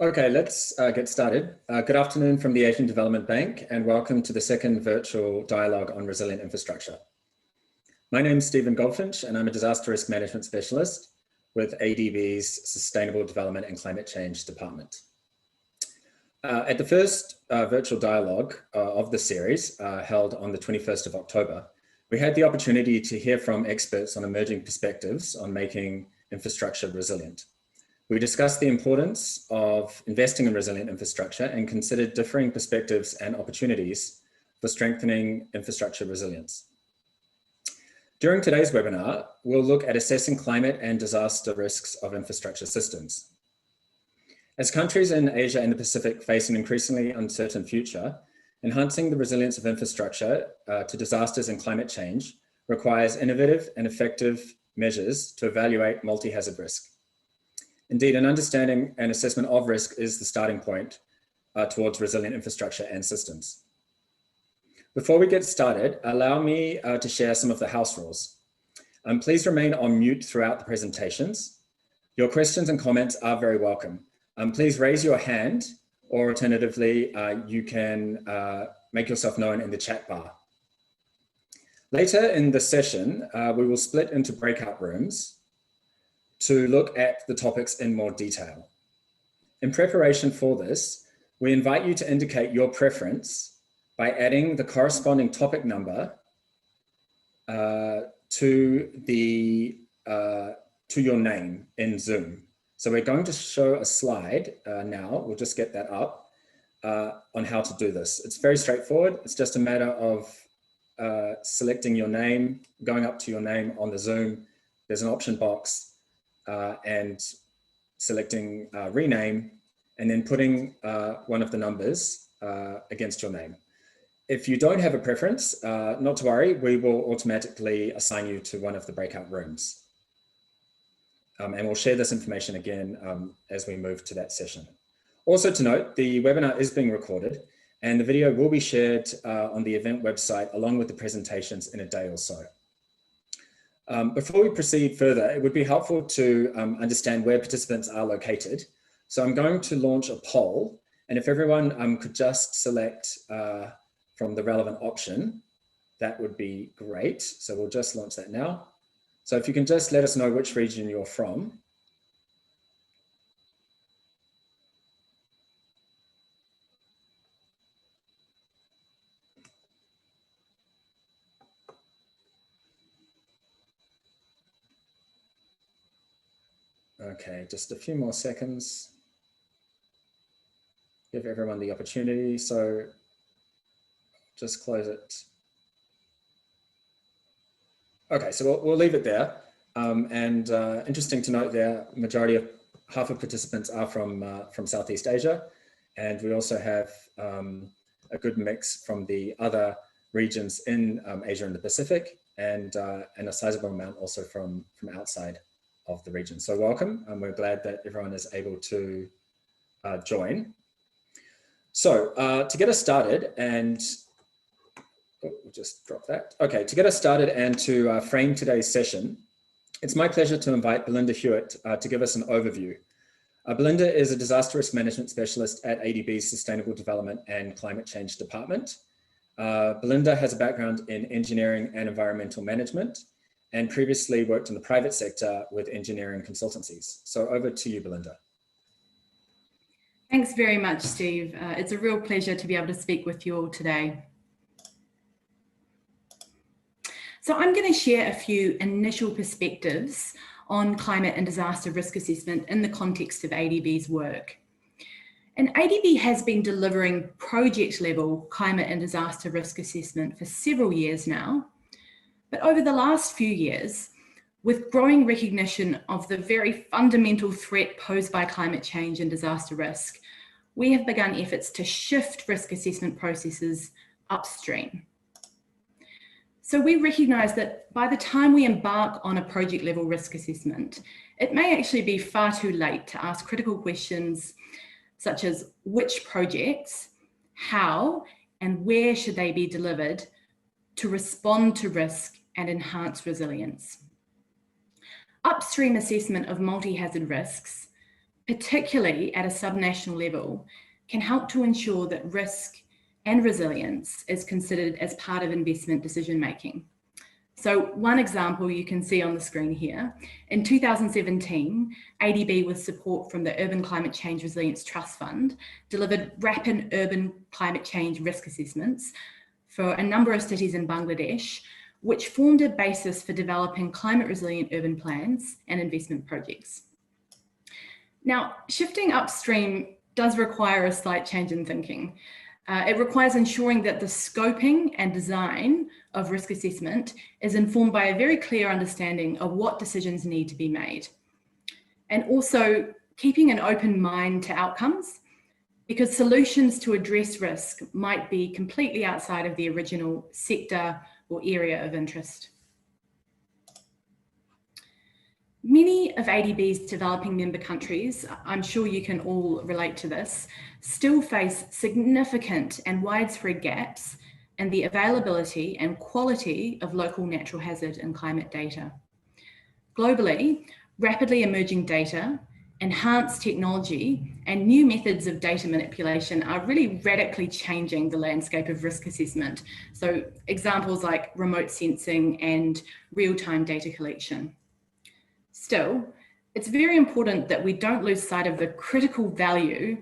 Okay, let's get started. Good afternoon from the Asian Development Bank and welcome to the second virtual dialogue on resilient infrastructure. My name is Stephen Goldfinch and I'm a disaster risk management specialist with ADB's Sustainable Development and Climate Change Department. At the first virtual dialogue of the series held on the 21st of October, we had the opportunity to hear from experts on emerging perspectives on making infrastructure resilient. We discussed the importance of investing in resilient infrastructure and considered differing perspectives and opportunities for strengthening infrastructure resilience. During today's webinar, we'll look at assessing climate and disaster risks of infrastructure systems. As countries in Asia and the Pacific face an increasingly uncertain future, enhancing the resilience of infrastructure to disasters and climate change requires innovative and effective measures to evaluate multi-hazard risk. Indeed, an understanding and assessment of risk is the starting point towards resilient infrastructure and systems. Before we get started, allow me to share some of the house rules. Please remain on mute throughout the presentations. Your questions and comments are very welcome. Please raise your hand, or alternatively, you can make yourself known in the chat bar. Later in the session, we will split into breakout rooms to look at the topics in more detail. In preparation for this, we invite you to indicate your preference by adding the corresponding topic number to your name in Zoom. So we're going to show a slide now, we'll just get that up, on how to do this. It's very straightforward. It's just a matter of selecting your name, going up to your name on the Zoom. There's an option box and selecting rename, and then putting one of the numbers against your name. If you don't have a preference, not to worry, we will automatically assign you to one of the breakout rooms. And we'll share this information again as we move to that session. Also to note, the webinar is being recorded and the video will be shared on the event website along with the presentations in a day or so. Before we proceed further, it would be helpful to understand where participants are located. So I'm going to launch a poll, and if everyone could just select from the relevant option, that would be great. So we'll just launch that now. So if you can just let us know which region you're from. Okay, just a few more seconds. Give everyone the opportunity. So just close it. Okay, so we'll leave it there. Interesting to note there, half of participants are from Southeast Asia. And we also have a good mix from the other regions in Asia and the Pacific, and a sizable amount also from outside of the region. So welcome, and we're glad that everyone is able to join. So to get us started, and we'll just drop that. Okay, to get us started and to frame today's session, it's my pleasure to invite Belinda Hewitt to give us an overview. Belinda is a disaster risk management specialist at ADB's Sustainable Development and Climate Change Department. Belinda has a background in engineering and environmental management, and previously worked in the private sector with engineering consultancies. So over to you, Belinda. Thanks very much, Steve. It's a real pleasure to be able to speak with you all today. So I'm going to share a few initial perspectives on climate and disaster risk assessment in the context of ADB's work. And ADB has been delivering project-level climate and disaster risk assessment for several years now. But over the last few years, with growing recognition of the very fundamental threat posed by climate change and disaster risk, we have begun efforts to shift risk assessment processes upstream. So we recognise that by the time we embark on a project-level risk assessment, it may actually be far too late to ask critical questions such as which projects, how, and where should they be delivered to respond to risk and enhance resilience. Upstream assessment of multi-hazard risks, particularly at a subnational level, can help to ensure that risk and resilience is considered as part of investment decision making. So one example you can see on the screen here, in 2017, ADB with support from the Urban Climate Change Resilience Trust Fund delivered rapid urban climate change risk assessments for a number of cities in Bangladesh, which formed a basis for developing climate resilient urban plans and investment projects. Now, shifting upstream does require a slight change in thinking. It requires ensuring that the scoping and design of risk assessment is informed by a very clear understanding of what decisions need to be made. And also keeping an open mind to outcomes, because solutions to address risk might be completely outside of the original sector or area of interest. Many of ADB's developing member countries, I'm sure you can all relate to this, still face significant and widespread gaps in the availability and quality of local natural hazard and climate data. Globally, rapidly emerging data, enhanced technology, and new methods of data manipulation are really radically changing the landscape of risk assessment. So examples like remote sensing and real-time data collection. Still, it's very important that we don't lose sight of the critical value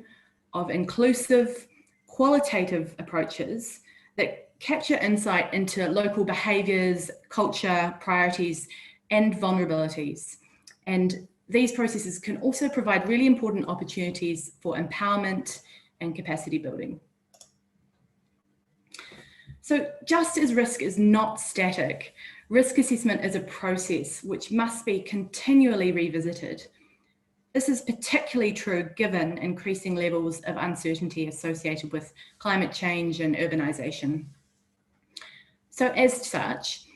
of inclusive, qualitative approaches that capture insight into local behaviours, culture, priorities, and vulnerabilities. And these processes can also provide really important opportunities for empowerment and capacity building. So just as risk is not static, risk assessment is a process which must be continually revisited. This is particularly true given increasing levels of uncertainty associated with climate change and urbanisation. So as such,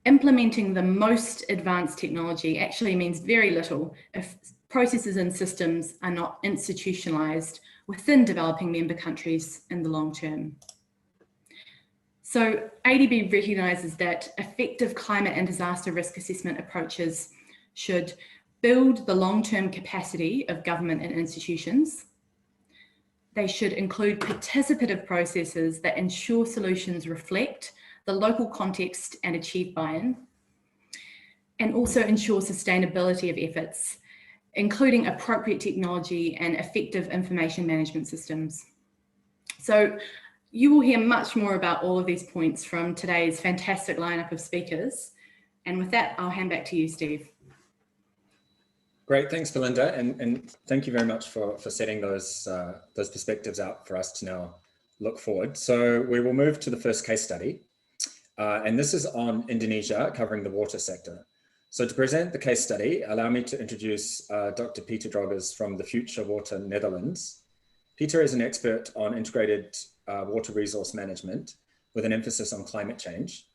implementing the most advanced technology actually means very little if processes and systems are not institutionalised within developing member countries in the long term. So ADB recognises that effective climate and disaster risk assessment approaches should build the long-term capacity of government and institutions. They should include participative processes that ensure solutions reflect the local context and achieve buy-in, and also ensure sustainability of efforts, including appropriate technology and effective information management systems. So you will hear much more about all of these points from today's fantastic lineup of speakers. And with that, I'll hand back to you, Steve. Great, thanks, Belinda, and thank you very much for setting those perspectives out for us to now look forward. So we will move to the first case study, and this is on Indonesia, covering the water sector. So to present the case study, allow me to introduce Dr. Peter Droggers from the Future Water Netherlands. Peter is an expert on integrated water resource management with an emphasis on climate change.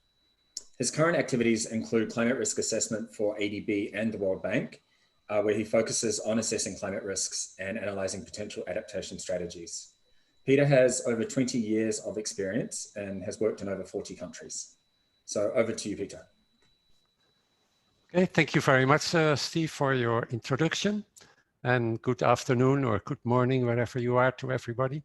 His current activities include climate risk assessment for ADB and the World Bank, where he focuses on assessing climate risks and analysing potential adaptation strategies. Peter has over 20 years of experience and has worked in over 40 countries. So over to you, Peter. Okay, thank you very much, Steve, for your introduction. And good afternoon or good morning, wherever you are, to everybody.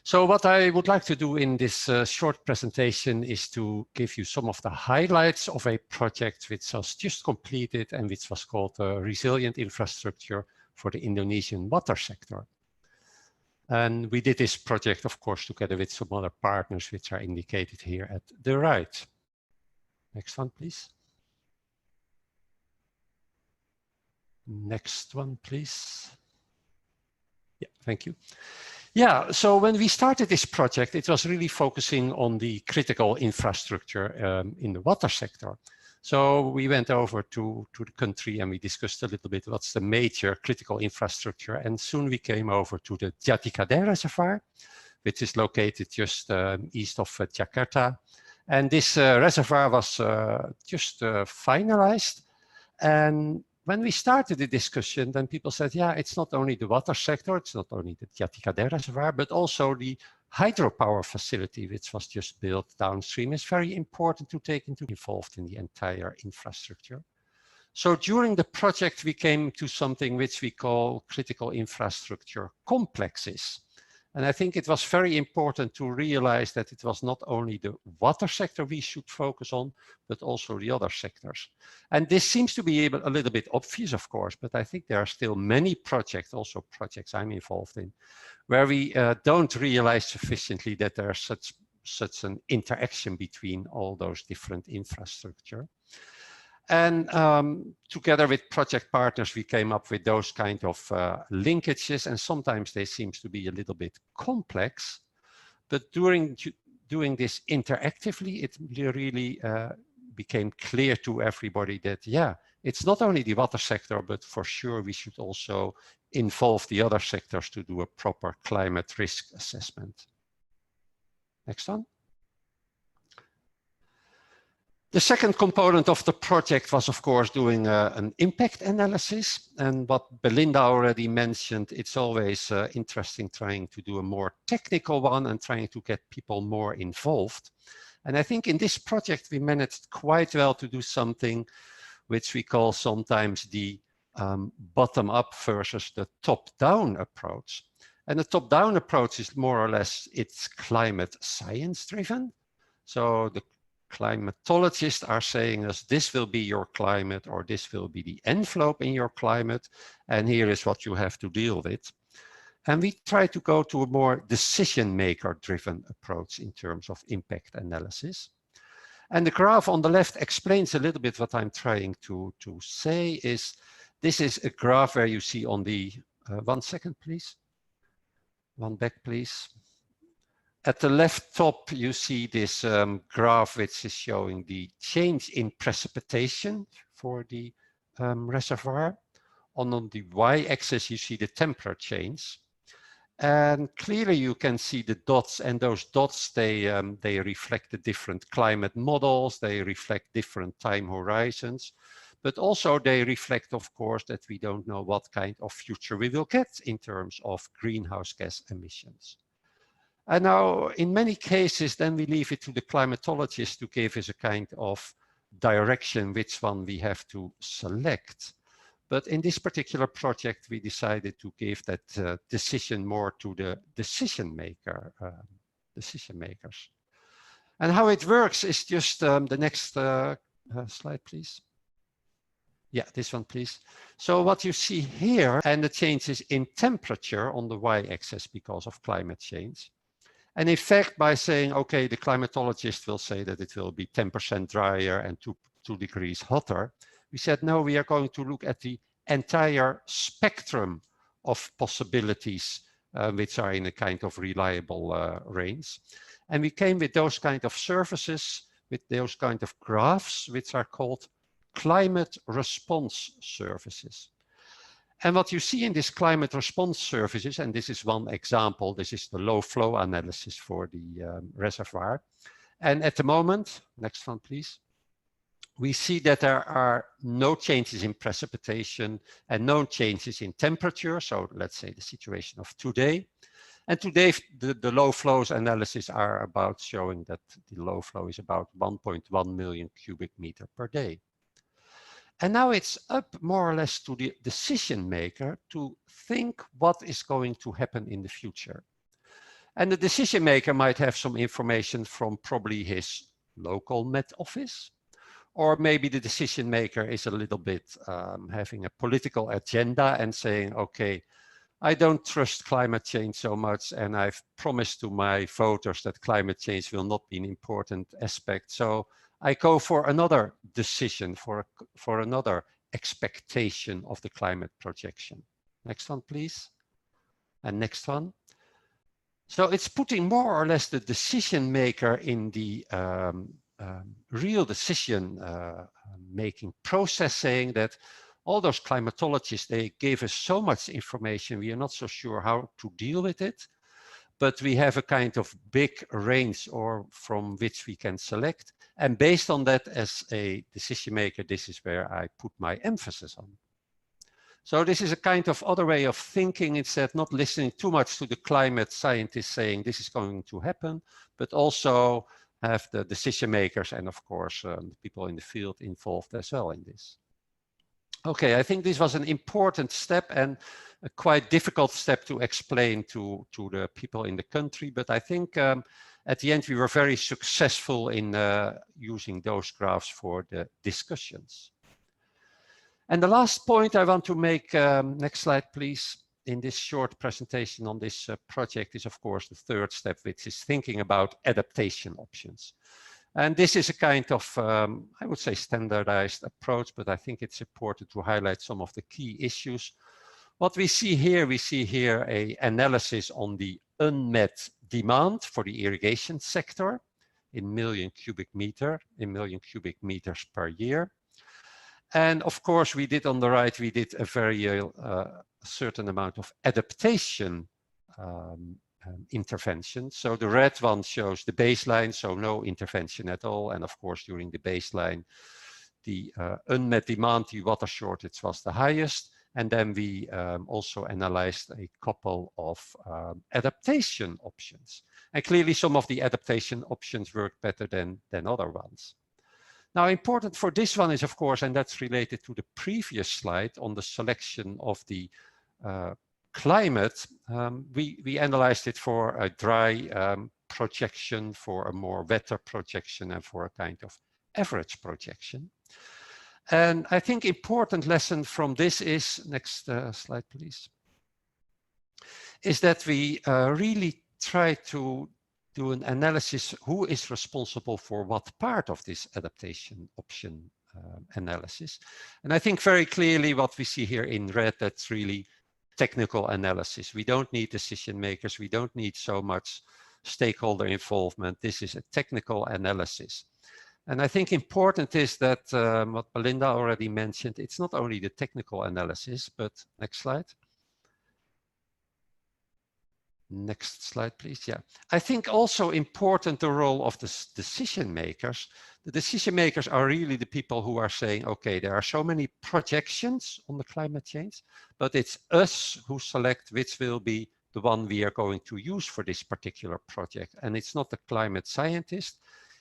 So what I would like to do in this short presentation is to give you some of the highlights of a project which was just completed and which was called Resilient Infrastructure for the Indonesian Water Sector. And we did this project, of course, together with some other partners, which are indicated here at the right. Next one, please. Next one, please. Yeah, thank you. Yeah, so when we started this project, it was really focusing on the critical infrastructure in the water sector. So we went over to the country and we discussed a little bit what's the major critical infrastructure. And soon we came over to the Jatikade Reservoir, which is located just east of Jakarta. And this reservoir was just finalized. And when we started the discussion, then people said, yeah, it's not only the water sector, it's not only the Jatikade Reservoir, but also the hydropower facility, which was just built downstream, is very important to take involved in the entire infrastructure. So during the project, we came to something which we call critical infrastructure complexes. And I think it was very important to realize that it was not only the water sector we should focus on, but also the other sectors. And this seems to be a little bit obvious, of course, but I think there are still many projects, also projects I'm involved in, where we don't realize sufficiently that there's such an interaction between all those different infrastructure. And together with project partners, we came up with those kind of linkages, and sometimes they seem to be a little bit complex. But doing this interactively, it really became clear to everybody that, yeah, it's not only the water sector, but for sure we should also involve the other sectors to do a proper climate risk assessment. Next one. The second component of the project was, of course, doing an impact analysis. And what Belinda already mentioned, it's always interesting trying to do a more technical one and trying to get people more involved. And I think in this project, we managed quite well to do something which we call sometimes the bottom-up versus the top-down approach. And the top-down approach is more or less, it's climate science driven. So the climatologists are saying us, this will be your climate, or this will be the envelope in your climate, and here is what you have to deal with. And we try to go to a more decision maker driven approach in terms of impact analysis. And the graph on the left explains a little bit what I'm trying to say is, this is a graph where you see on the, 1 second, please. One back, please. At the left top, you see this graph which is showing the change in precipitation for the reservoir. On the y-axis, you see the temperature change. And clearly you can see the dots, and those dots, they reflect the different climate models, they reflect different time horizons, but also they reflect, of course, that we don't know what kind of future we will get in terms of greenhouse gas emissions. And now, in many cases, then we leave it to the climatologists to give us a kind of direction which one we have to select. But in this particular project, we decided to give that decision more to the decision makers. And how it works is just the next slide, please. Yeah, this one, please. So what you see here, and the changes in temperature on the y-axis because of climate change. And in fact, by saying, okay, the climatologist will say that it will be 10% drier and 2 degrees hotter, we said, no, we are going to look at the entire spectrum of possibilities which are in a kind of reliable range. And we came with those kind of services, with those kind of graphs, which are called climate response services. And what you see in this climate response services, and this is one example, this is the low flow analysis for the reservoir. And at the moment, next one, please. We see that there are no changes in precipitation and no changes in temperature. So let's say the situation of today. And today, the low flows analysis are about showing that the low flow is about 1.1 million cubic meter per day. And now it's up more or less to the decision maker to think what is going to happen in the future. And the decision maker might have some information from probably his local Met office, or maybe the decision maker is a little bit having a political agenda and saying, okay, I don't trust climate change so much, and I've promised to my voters that climate change will not be an important aspect. So I go for another decision, for another expectation of the climate projection. Next one, please. And next one. So it's putting more or less the decision maker in the real decision making process, saying that all those climatologists, they gave us so much information, we are not so sure how to deal with it. But we have a kind of big range or from which we can select. And based on that, as a decision maker, this is where I put my emphasis on. So this is a kind of other way of thinking, instead not listening too much to the climate scientists saying this is going to happen, but also have the decision makers and of course the people in the field involved as well in this. Okay, I think this was an important step and a quite difficult step to explain to the people in the country, but I think at the end we were very successful in using those graphs for the discussions. And the last point I want to make, next slide please, in this short presentation on this project is of course the third step, which is thinking about adaptation options. And this is a kind of, I would say, standardized approach, but I think it's important to highlight some of the key issues. What we see here an analysis on the unmet demand for the irrigation sector in million cubic meters per year. And of course, we did on the right, we did a very certain amount of adaptation intervention. So the red one shows the baseline, so no intervention at all. And of course, during the baseline, the unmet demand, the water shortage was the highest. And then we also analyzed a couple of adaptation options. And clearly some of the adaptation options work better than other ones. Now, important for this one is, of course, and that's related to the previous slide on the selection of the climate, we analyzed it for a dry projection, for a more wetter projection, and for a kind of average projection. And I think important lesson from this is, next slide please, is that we really try to do an analysis who is responsible for what part of this adaptation option analysis. And I think very clearly what we see here in red, that's really technical analysis. We don't need decision makers. We don't need so much stakeholder involvement. This is a technical analysis. And I think important is that what Belinda already mentioned, it's not only the technical analysis, but next slide. Next slide, please. Yeah, I think also important the role of the decision makers. The decision makers are really the people who are saying, okay, there are so many projections on the climate change, but it's us who select which will be the one we are going to use for this particular project. And it's not the climate scientist,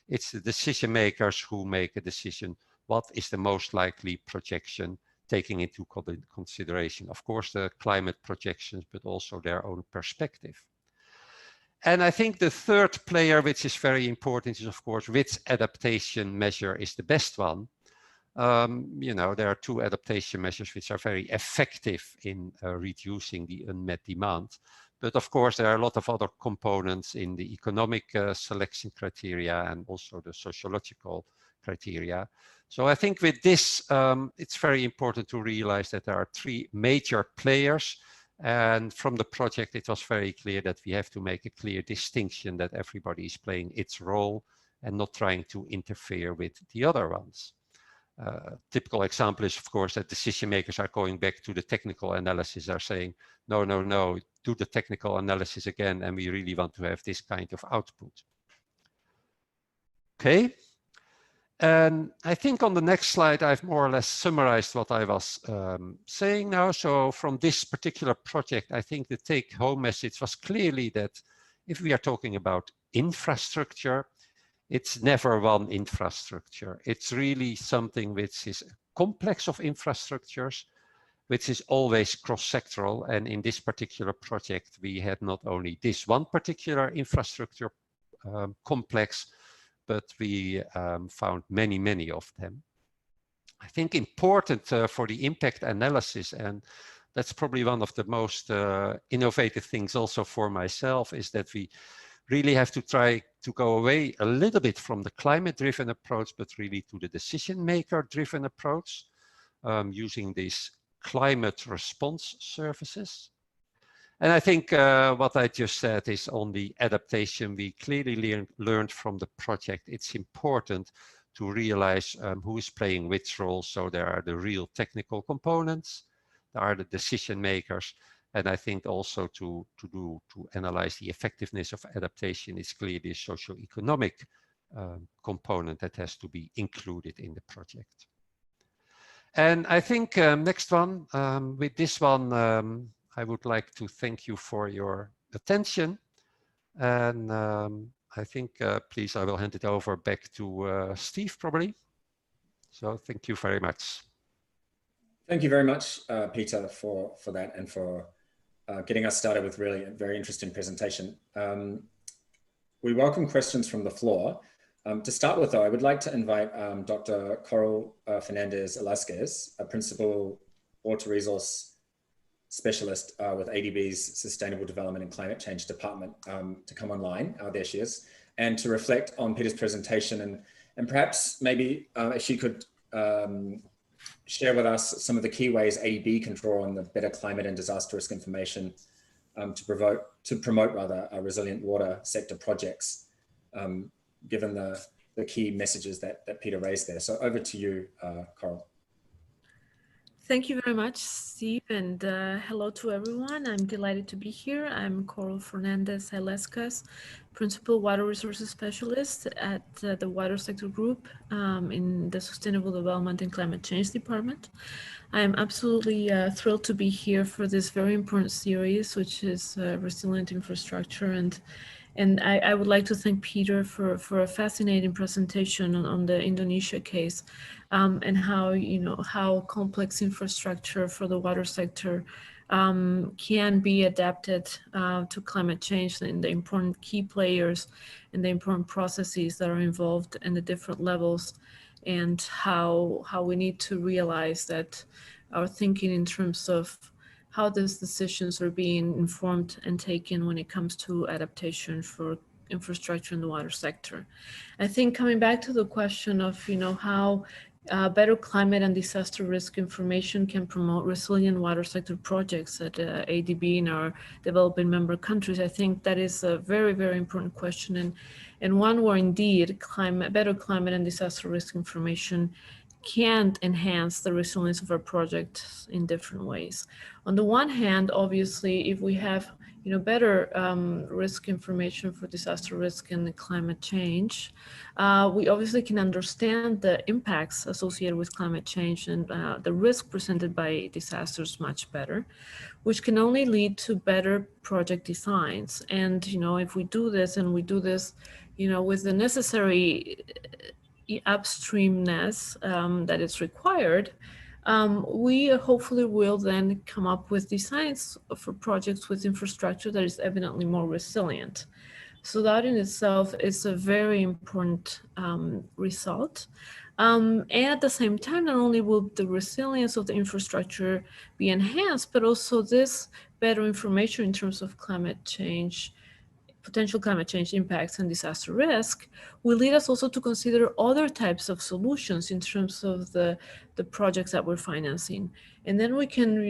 it's the decision makers who make a decision. What is the most likely projection, taking into consideration, of course, the climate projections, but also their own perspective. And I think the third player, which is very important, is of course, which adaptation measure is the best one. You know, there are two adaptation measures which are very effective in reducing the unmet demand. But of course, there are a lot of other components in the economic selection criteria and also the sociological criteria. So I think with this, it's very important to realize that there are three major players. And from the project, it was very clear that we have to make a clear distinction that everybody is playing its role and not trying to interfere with the other ones. Typical example is, of course, that decision makers are going back to the technical analysis, are saying, no, no, no, do the technical analysis again, and we really want to have this kind of output. Okay. And I think on the next slide, I've more or less summarized what I was saying now. So from this particular project, I think the take-home message was clearly that if we are talking about infrastructure, it's never one infrastructure. It's really something which is a complex of infrastructures, which is always cross-sectoral. And in this particular project, we had not only this one particular infrastructure complex, but we found many, many of them. I think important for the impact analysis, and that's probably one of the most innovative things also for myself, is that we really have to try to go away a little bit from the climate-driven approach, but really to the decision-maker-driven approach, using these climate response services. And I think what I just said is on the adaptation, we clearly learned from the project, it's important to realize who is playing which role. So there are the real technical components, there are the decision makers, and I think also to analyze the effectiveness of adaptation is clearly a socio-economic component that has to be included in the project. And I think next one, with this one, I would like to thank you for your attention. And I think, please, I will hand it over back to Steve, probably. So thank you very much. Thank you very much, Peter, for that and for getting us started with really a very interesting presentation. We welcome questions from the floor. To start with, though, I would like to invite Dr. Coral Fernandez Velasquez, a Principal Water Resource Specialist with ADB's Sustainable Development and Climate Change Department, to come online. There she is, and to reflect on Peter's presentation and perhaps maybe if she could share with us some of the key ways ADB can draw on the better climate and disaster risk information to promote resilient water sector projects, given the key messages that Peter raised there. So over to you, Coral. Thank you very much, Steve, and hello to everyone. I'm delighted to be here. I'm Coral Fernandez Velasquez, Principal Water Resources Specialist at the Water Sector Group in the Sustainable Development and Climate Change Department. I'm absolutely thrilled to be here for this very important series, which is resilient infrastructure. And I would like to thank Peter for a fascinating presentation on the Indonesia case and how complex infrastructure for the water sector can be adapted to climate change, and the important key players and the important processes that are involved in the different levels, and how we need to realize that our thinking in terms of how these decisions are being informed and taken when it comes to adaptation for infrastructure in the water sector. I think coming back to the question of how better climate and disaster risk information can promote resilient water sector projects at ADB in our developing member countries, I think that is a very, very important question, and one where indeed better climate and disaster risk information can enhance the resilience of our projects in different ways. On the one hand, obviously, if we have better risk information for disaster risk and climate change, we obviously can understand the impacts associated with climate change and the risk presented by disasters much better, which can only lead to better project designs. And if we do this, and we do this with the necessary upstreamness that is required, we hopefully will then come up with designs for projects with infrastructure that is evidently more resilient. So that in itself is a very important result. And at the same time, not only will the resilience of the infrastructure be enhanced, but also this better information in terms of climate change, potential climate change impacts and disaster risk will lead us also to consider other types of solutions in terms of the projects that we're financing. And then we can,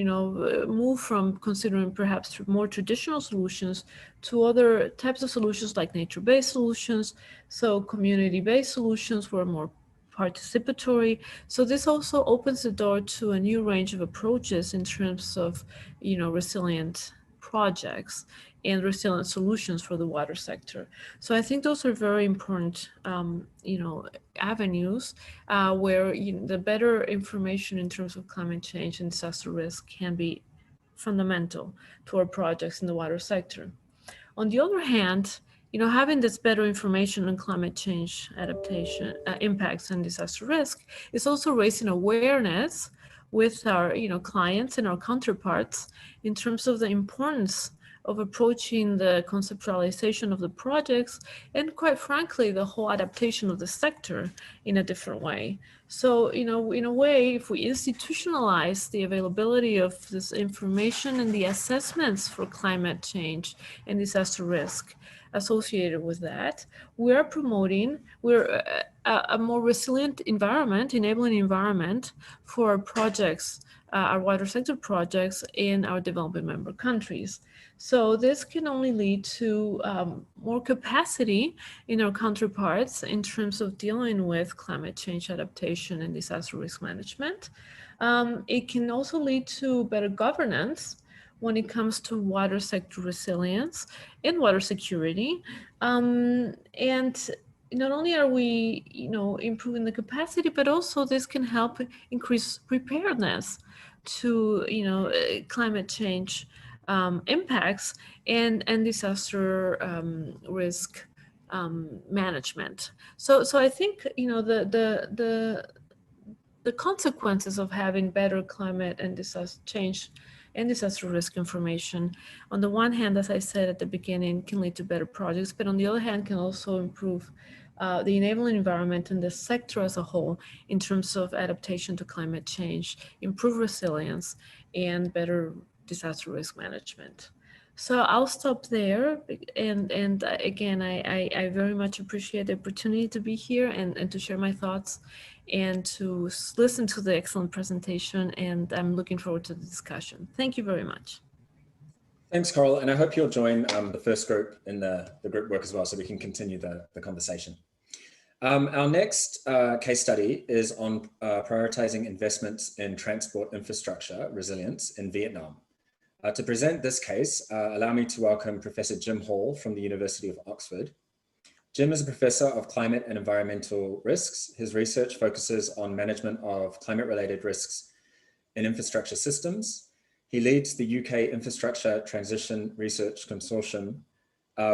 move from considering perhaps more traditional solutions to other types of solutions like nature-based solutions, so community-based solutions were more participatory. So this also opens the door to a new range of approaches in terms of, resilient projects and resilient solutions for the water sector. So I think those are very important, avenues where the better information in terms of climate change and disaster risk can be fundamental to our projects in the water sector. On the other hand, having this better information on climate change adaptation impacts and disaster risk is also raising awareness with our clients and our counterparts in terms of the importance of approaching the conceptualization of the projects and, quite frankly, the whole adaptation of the sector in a different way. So, in a way, if we institutionalize the availability of this information and the assessments for climate change and disaster risk associated with that, we are promoting a more resilient environment, enabling environment for our projects, our water sector projects in our developing member countries. So this can only lead to more capacity in our counterparts in terms of dealing with climate change adaptation and disaster risk management. It can also lead to better governance when it comes to water sector resilience and water security. And not only are we, improving the capacity, but also this can help increase preparedness to, climate change impacts and disaster risk the consequences of having better climate and disaster change and disaster risk information. On the one hand, as I said at the beginning, can lead to better projects, but on the other hand, can also improve the enabling environment and the sector as a whole in terms of adaptation to climate change, improve resilience, and better disaster risk management. So I'll stop there. And again, I very much appreciate the opportunity to be here and to share my thoughts and to listen to the excellent presentation. And I'm looking forward to the discussion. Thank you very much. Thanks, Coral. And I hope you'll join the first group in the group work as well, so we can continue the conversation. Our next case study is on prioritizing investments in transport infrastructure resilience in Viet Nam. To present this case, allow me to welcome Professor Jim Hall from the University of Oxford. Jim is a professor of climate and environmental risks. His research focuses on management of climate-related risks in infrastructure systems. He leads the UK Infrastructure Transition Research Consortium,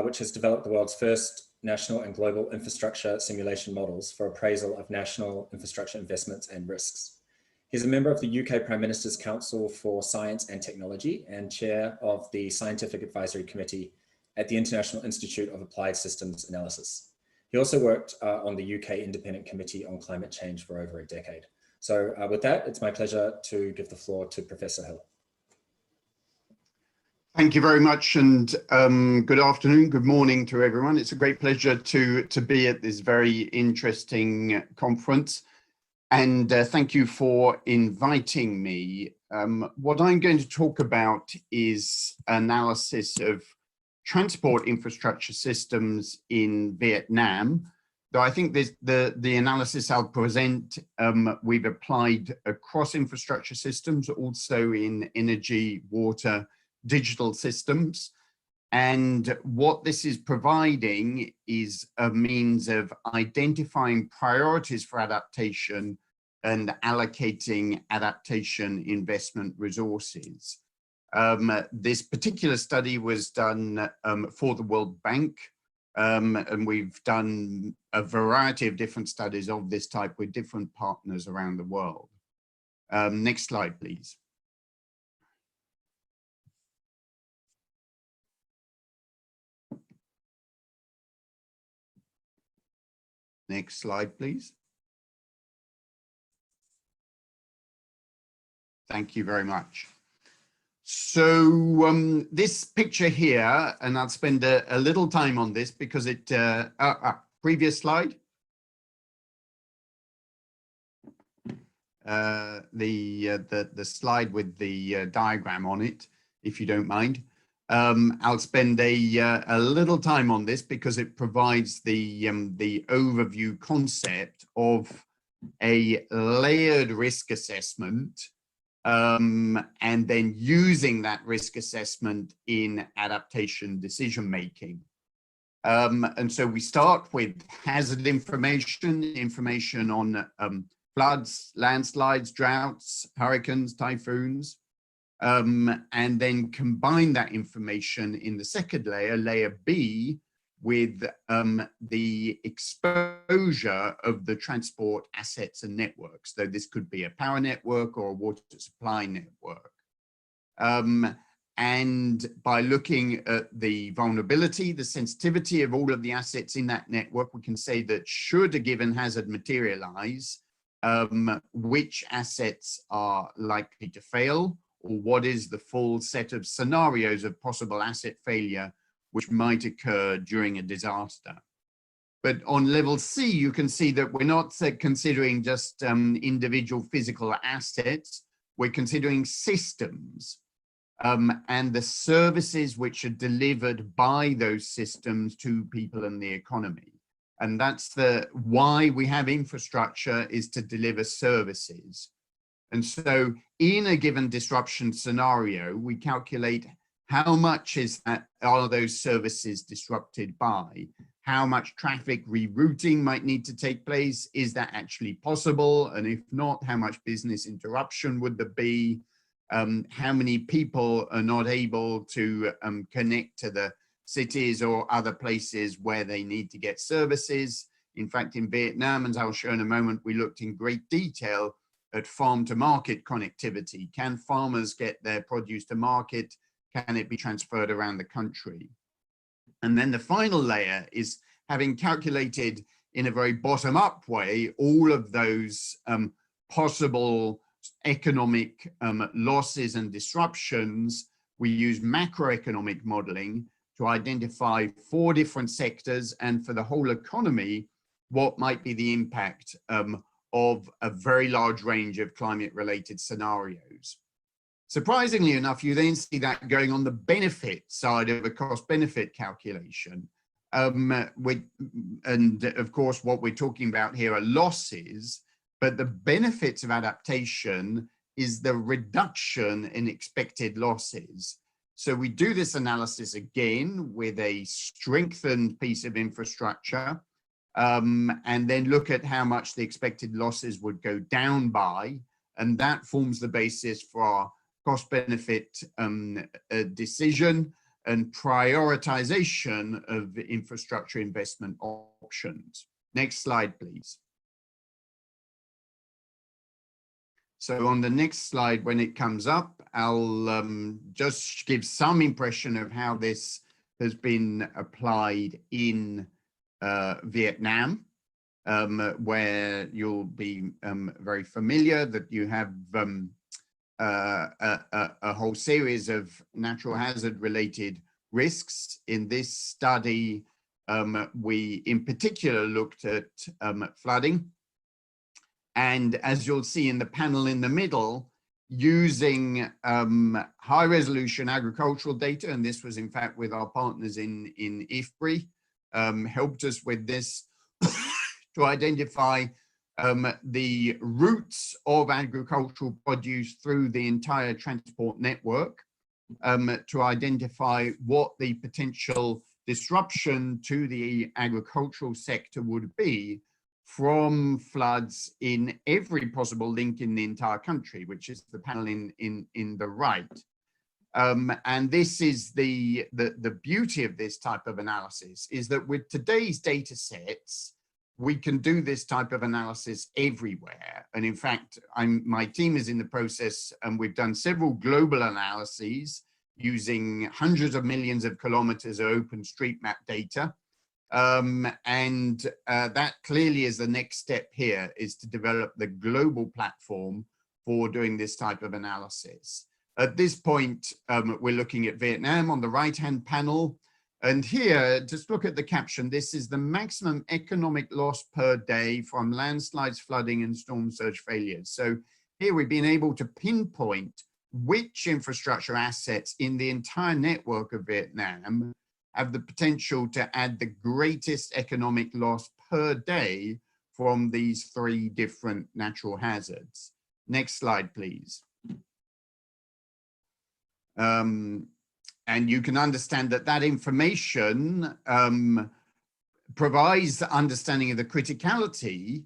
which has developed the world's first national and global infrastructure simulation models for appraisal of national infrastructure investments and risks. He's a member of the UK Prime Minister's Council for Science and Technology and chair of the Scientific Advisory Committee at the International Institute of Applied Systems Analysis. He also worked on the UK Independent Committee on Climate Change for over a decade. So with that, it's my pleasure to give the floor to Professor Hill. Thank you very much, and good afternoon, good morning to everyone. It's a great pleasure to be at this very interesting conference. And thank you for inviting me. What I'm going to talk about is analysis of transport infrastructure systems in Vietnam. Though I think the analysis I'll present, we've applied across infrastructure systems, also in energy, water, digital systems. And what this is providing is a means of identifying priorities for adaptation and allocating adaptation investment resources. This particular study was done for the World Bank, and we've done a variety of different studies of this type with different partners around the world. Next slide, please. Next slide, please. Thank you very much. So this picture here, and I'll spend a little time on this because it, previous slide. The slide with the diagram on it, if you don't mind. I'll spend a little time on this because it provides the overview concept of a layered risk assessment, and then using that risk assessment in adaptation decision making. And so we start with hazard information on floods, landslides, droughts, hurricanes, typhoons. And then combine that information in the second layer, layer B, with the exposure of the transport assets and networks. So this could be a power network or a water supply network. And by looking at the vulnerability, the sensitivity of all of the assets in that network, we can say that should a given hazard materialize, which assets are likely to fail, or what is the full set of scenarios of possible asset failure which might occur during a disaster. But on level C, you can see that we're not considering just individual physical assets, we're considering systems and the services which are delivered by those systems to people and the economy. And that's why we have infrastructure, is to deliver services. And so in a given disruption scenario, we calculate how much are those services disrupted by, how much traffic rerouting might need to take place, is that actually possible? And if not, how much business interruption would there be? How many people are not able to connect to the cities or other places where they need to get services? In fact, in Vietnam, as I'll show in a moment, we looked in great detail at farm to market connectivity. Can farmers get their produce to market? Can it be transferred around the country? And then the final layer is having calculated in a very bottom-up way all of those possible economic losses and disruptions. We use macroeconomic modeling to identify 4 different sectors and for the whole economy, what might be the impact of a very large range of climate-related scenarios. Surprisingly enough, you then see that going on the benefit side of a cost-benefit calculation. And of course, what we're talking about here are losses, but the benefits of adaptation is the reduction in expected losses. So we do this analysis again with a strengthened piece of infrastructure, and then look at how much the expected losses would go down by, and that forms the basis for our cost-benefit decision and prioritization of infrastructure investment options. Next slide, please. So on the next slide, when it comes up, I'll just give some impression of how this has been applied in Viet Nam, where you'll be very familiar that you have a whole series of natural hazard related risks. In this study, we in particular looked at flooding. And as you'll see in the panel in the middle, using high resolution agricultural data, and this was in fact with our partners in IFPRI, helped us with this to identify the routes of agricultural produce through the entire transport network, to identify what the potential disruption to the agricultural sector would be from floods in every possible link in the entire country, which is the panel in the right. And this is the beauty of this type of analysis, is that with today's data sets, we can do this type of analysis everywhere. And in fact, my team is in the process, and we've done several global analyses using hundreds of millions of kilometers of OpenStreetMap data. And that clearly is the next step here, is to develop the global platform for doing this type of analysis. At this point, we're looking at Vietnam on the right-hand panel. And here, just look at the caption. This is the maximum economic loss per day from landslides, flooding, and storm surge failures. So here we've been able to pinpoint which infrastructure assets in the entire network of Vietnam have the potential to add the greatest economic loss per day from these 3 different natural hazards. Next slide, please. And you can understand that that information provides the understanding of the criticality,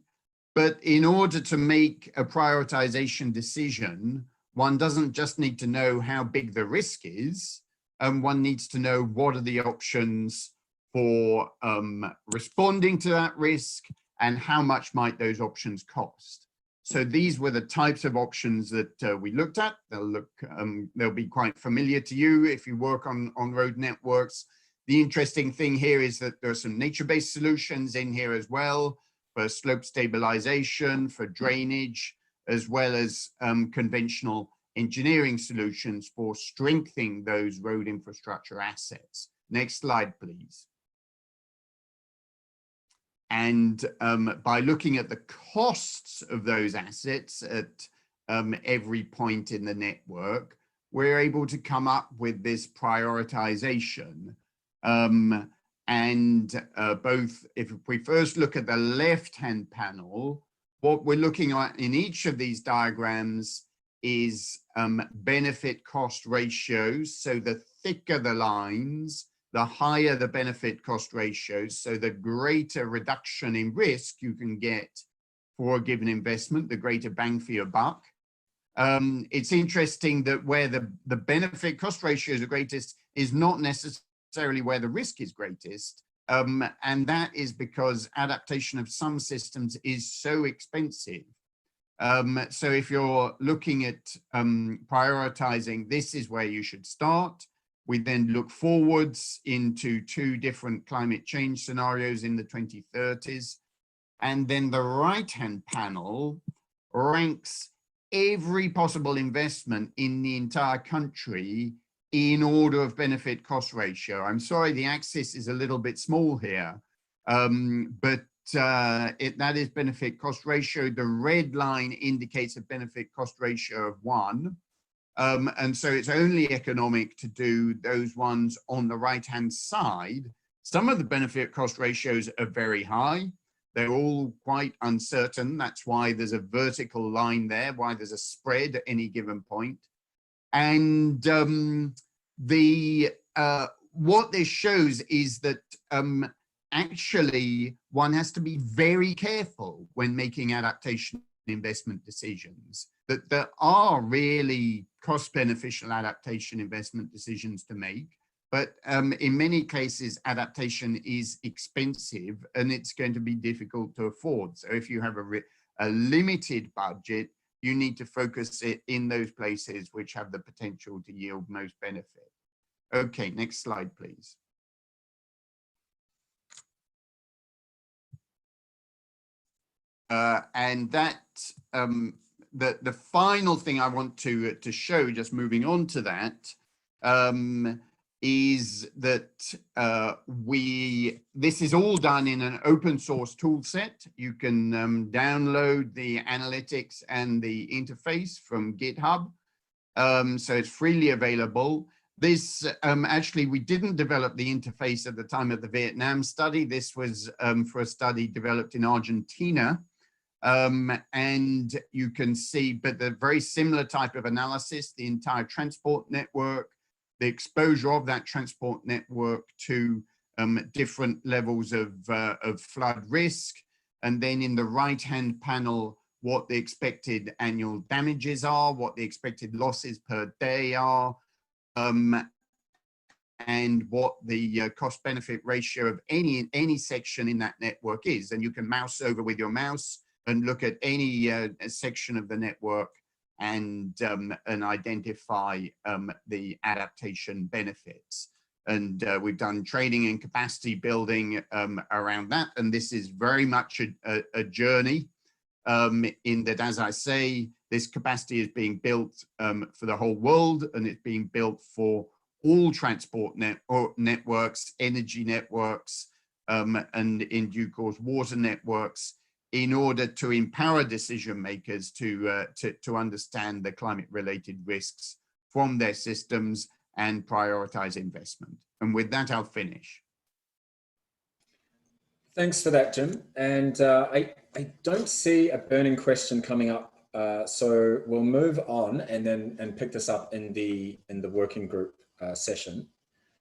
but in order to make a prioritization decision, one doesn't just need to know how big the risk is, and one needs to know what are the options for responding to that risk and how much might those options cost. So these were the types of options that we looked at. They'll be quite familiar to you if you work on road networks. The interesting thing here is that there are some nature-based solutions in here as well, for slope stabilization, for drainage, as well as conventional engineering solutions for strengthening those road infrastructure assets. Next slide, please. And by looking at the costs of those assets at every point in the network, we're able to come up with this prioritization. Both, if we first look at the left-hand panel, what we're looking at in each of these diagrams is benefit cost ratios. So the thicker the lines, the higher the benefit cost ratios, so the greater reduction in risk you can get for a given investment, the greater bang for your buck. It's interesting that where the benefit cost ratios are greatest is not necessarily where the risk is greatest. And that is because adaptation of some systems is so expensive So if you're looking at prioritizing, this is where you should start. We then look forwards into 2 different climate change scenarios in the 2030s. And then the right-hand panel ranks every possible investment in the entire country in order of benefit cost ratio. I'm sorry, the axis is a little bit small here, but that is benefit cost ratio. The red line indicates a benefit cost ratio of 1. And so it's only economic to do those ones on the right-hand side. Some of the benefit cost ratios are very high. They're all quite uncertain. That's why there's a vertical line there, why there's a spread at any given point. And what this shows is that actually one has to be very careful when making adaptation investment decisions, that there are really cost beneficial adaptation investment decisions to make. But in many cases, adaptation is expensive and it's going to be difficult to afford. So if you have a limited budget, you need to focus it in those places which have the potential to yield most benefit. Okay, next slide, please. And that the final thing I want to show, just moving on to that, is that this is all done in an open source tool set. You can download the analytics and the interface from GitHub. So it's freely available. This actually, we didn't develop the interface at the time of the Viet Nam study. This was for a study developed in Argentina. And you can see, but the very similar type of analysis, the entire transport network, the exposure of that transport network to different levels of flood risk. And then in the right-hand panel, what the expected annual damages are, what the expected losses per day are, and what the cost benefit ratio of any section in that network is. And you can mouse over with your mouse and look at any section of the network and identify the adaptation benefits. And we've done training and capacity building around that. And this is very much a journey in that, as I say, this capacity is being built for the whole world, and it's being built for all transport networks, energy networks, and in due course, water networks, in order to empower decision makers to understand the climate-related risks from their systems and prioritize investment. And with that, I'll finish. Thanks for that, Jim. And I don't see a burning question coming up, so we'll move on and pick this up in the working group session.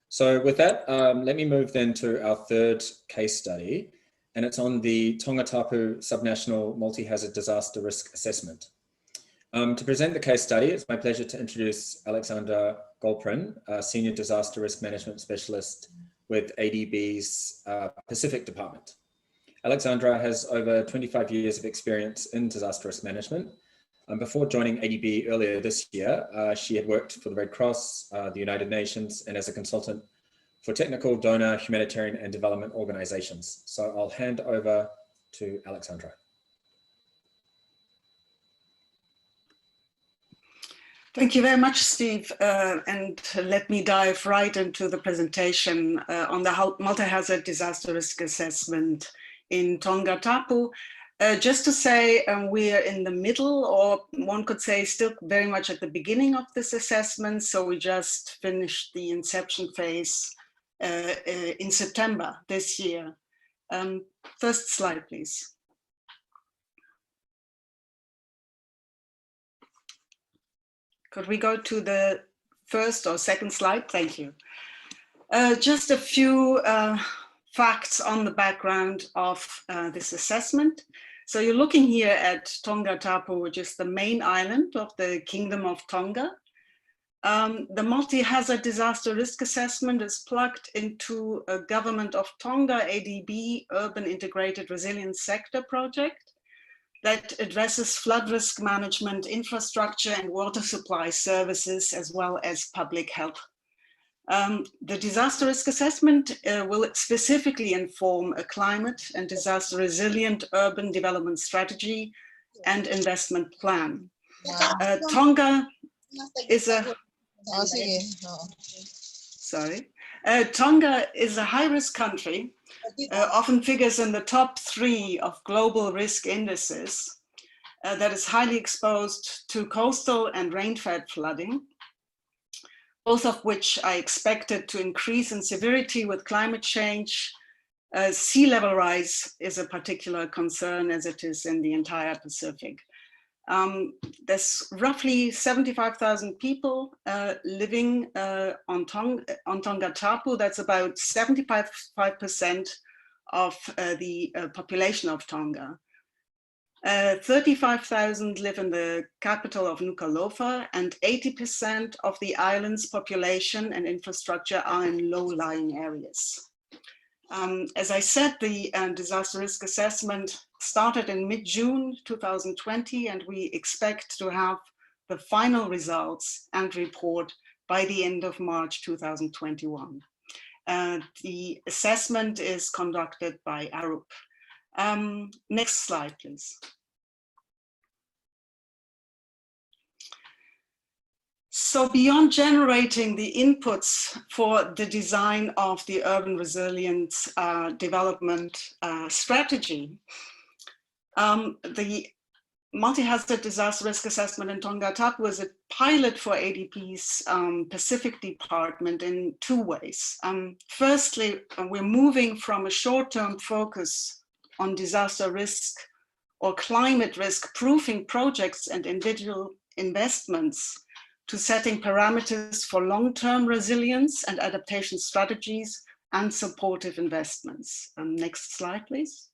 So with that, let me move then to our third case study, and it's on the Tonga Tapu Subnational Multi-Hazard Disaster Risk Assessment. To present the case study, it's my pleasure to introduce Alexandra Golprin, Senior Disaster Risk Management Specialist with ADB's Pacific Department. Alexandra has over 25 years of experience in disaster risk management. Before joining ADB earlier this year, she had worked for the Red Cross, the United Nations, and as a consultant for technical, donor, humanitarian, and development organizations. So I'll hand over to Alexandra. Thank you very much, Steve. And let me dive right into the presentation on the multi-hazard disaster risk assessment in Tonga Tapu. Just to say, we are in the middle, or one could say still very much at the beginning of this assessment. So we just finished the inception phase in September this year. First slide, please. Could we go to the first or second slide? Thank you. Just a few facts on the background of this assessment. So you're looking here at Tonga Tapu, which is the main island of the Kingdom of Tonga. The multi-hazard disaster risk assessment is plugged into a Government of Tonga ADB Urban Integrated Resilience Sector project that addresses flood risk management, infrastructure and water supply services, as well as public health. The disaster risk assessment will specifically inform a climate and disaster resilient urban development strategy and investment plan. Tonga is a Tonga is a high-risk country, often figures in the top 3 of global risk indices, that is highly exposed to coastal and rain-fed flooding, both of which are expected to increase in severity with climate change. Sea level rise is a particular concern, as it is in the entire Pacific. There's roughly 75,000 people living on Tonga Tapu. That's about 75% of the population of Tonga. 35,000 live in the capital of Nuku'alofa, and 80% of the island's population and infrastructure are in low-lying areas. As I said, the disaster risk assessment started in mid-June 2020, and we expect to have the final results and report by the end of March 2021. The assessment is conducted by Arup. Next slide, please. So beyond generating the inputs for the design of the urban resilience development strategy, the multi-hazard disaster risk assessment in Tonga Tapu was a pilot for ADB's Pacific Department in 2 ways. Firstly, we're moving from a short-term focus on disaster risk or climate risk proofing projects and individual investments to setting parameters for long-term resilience and adaptation strategies and supportive investments. Next slide, please.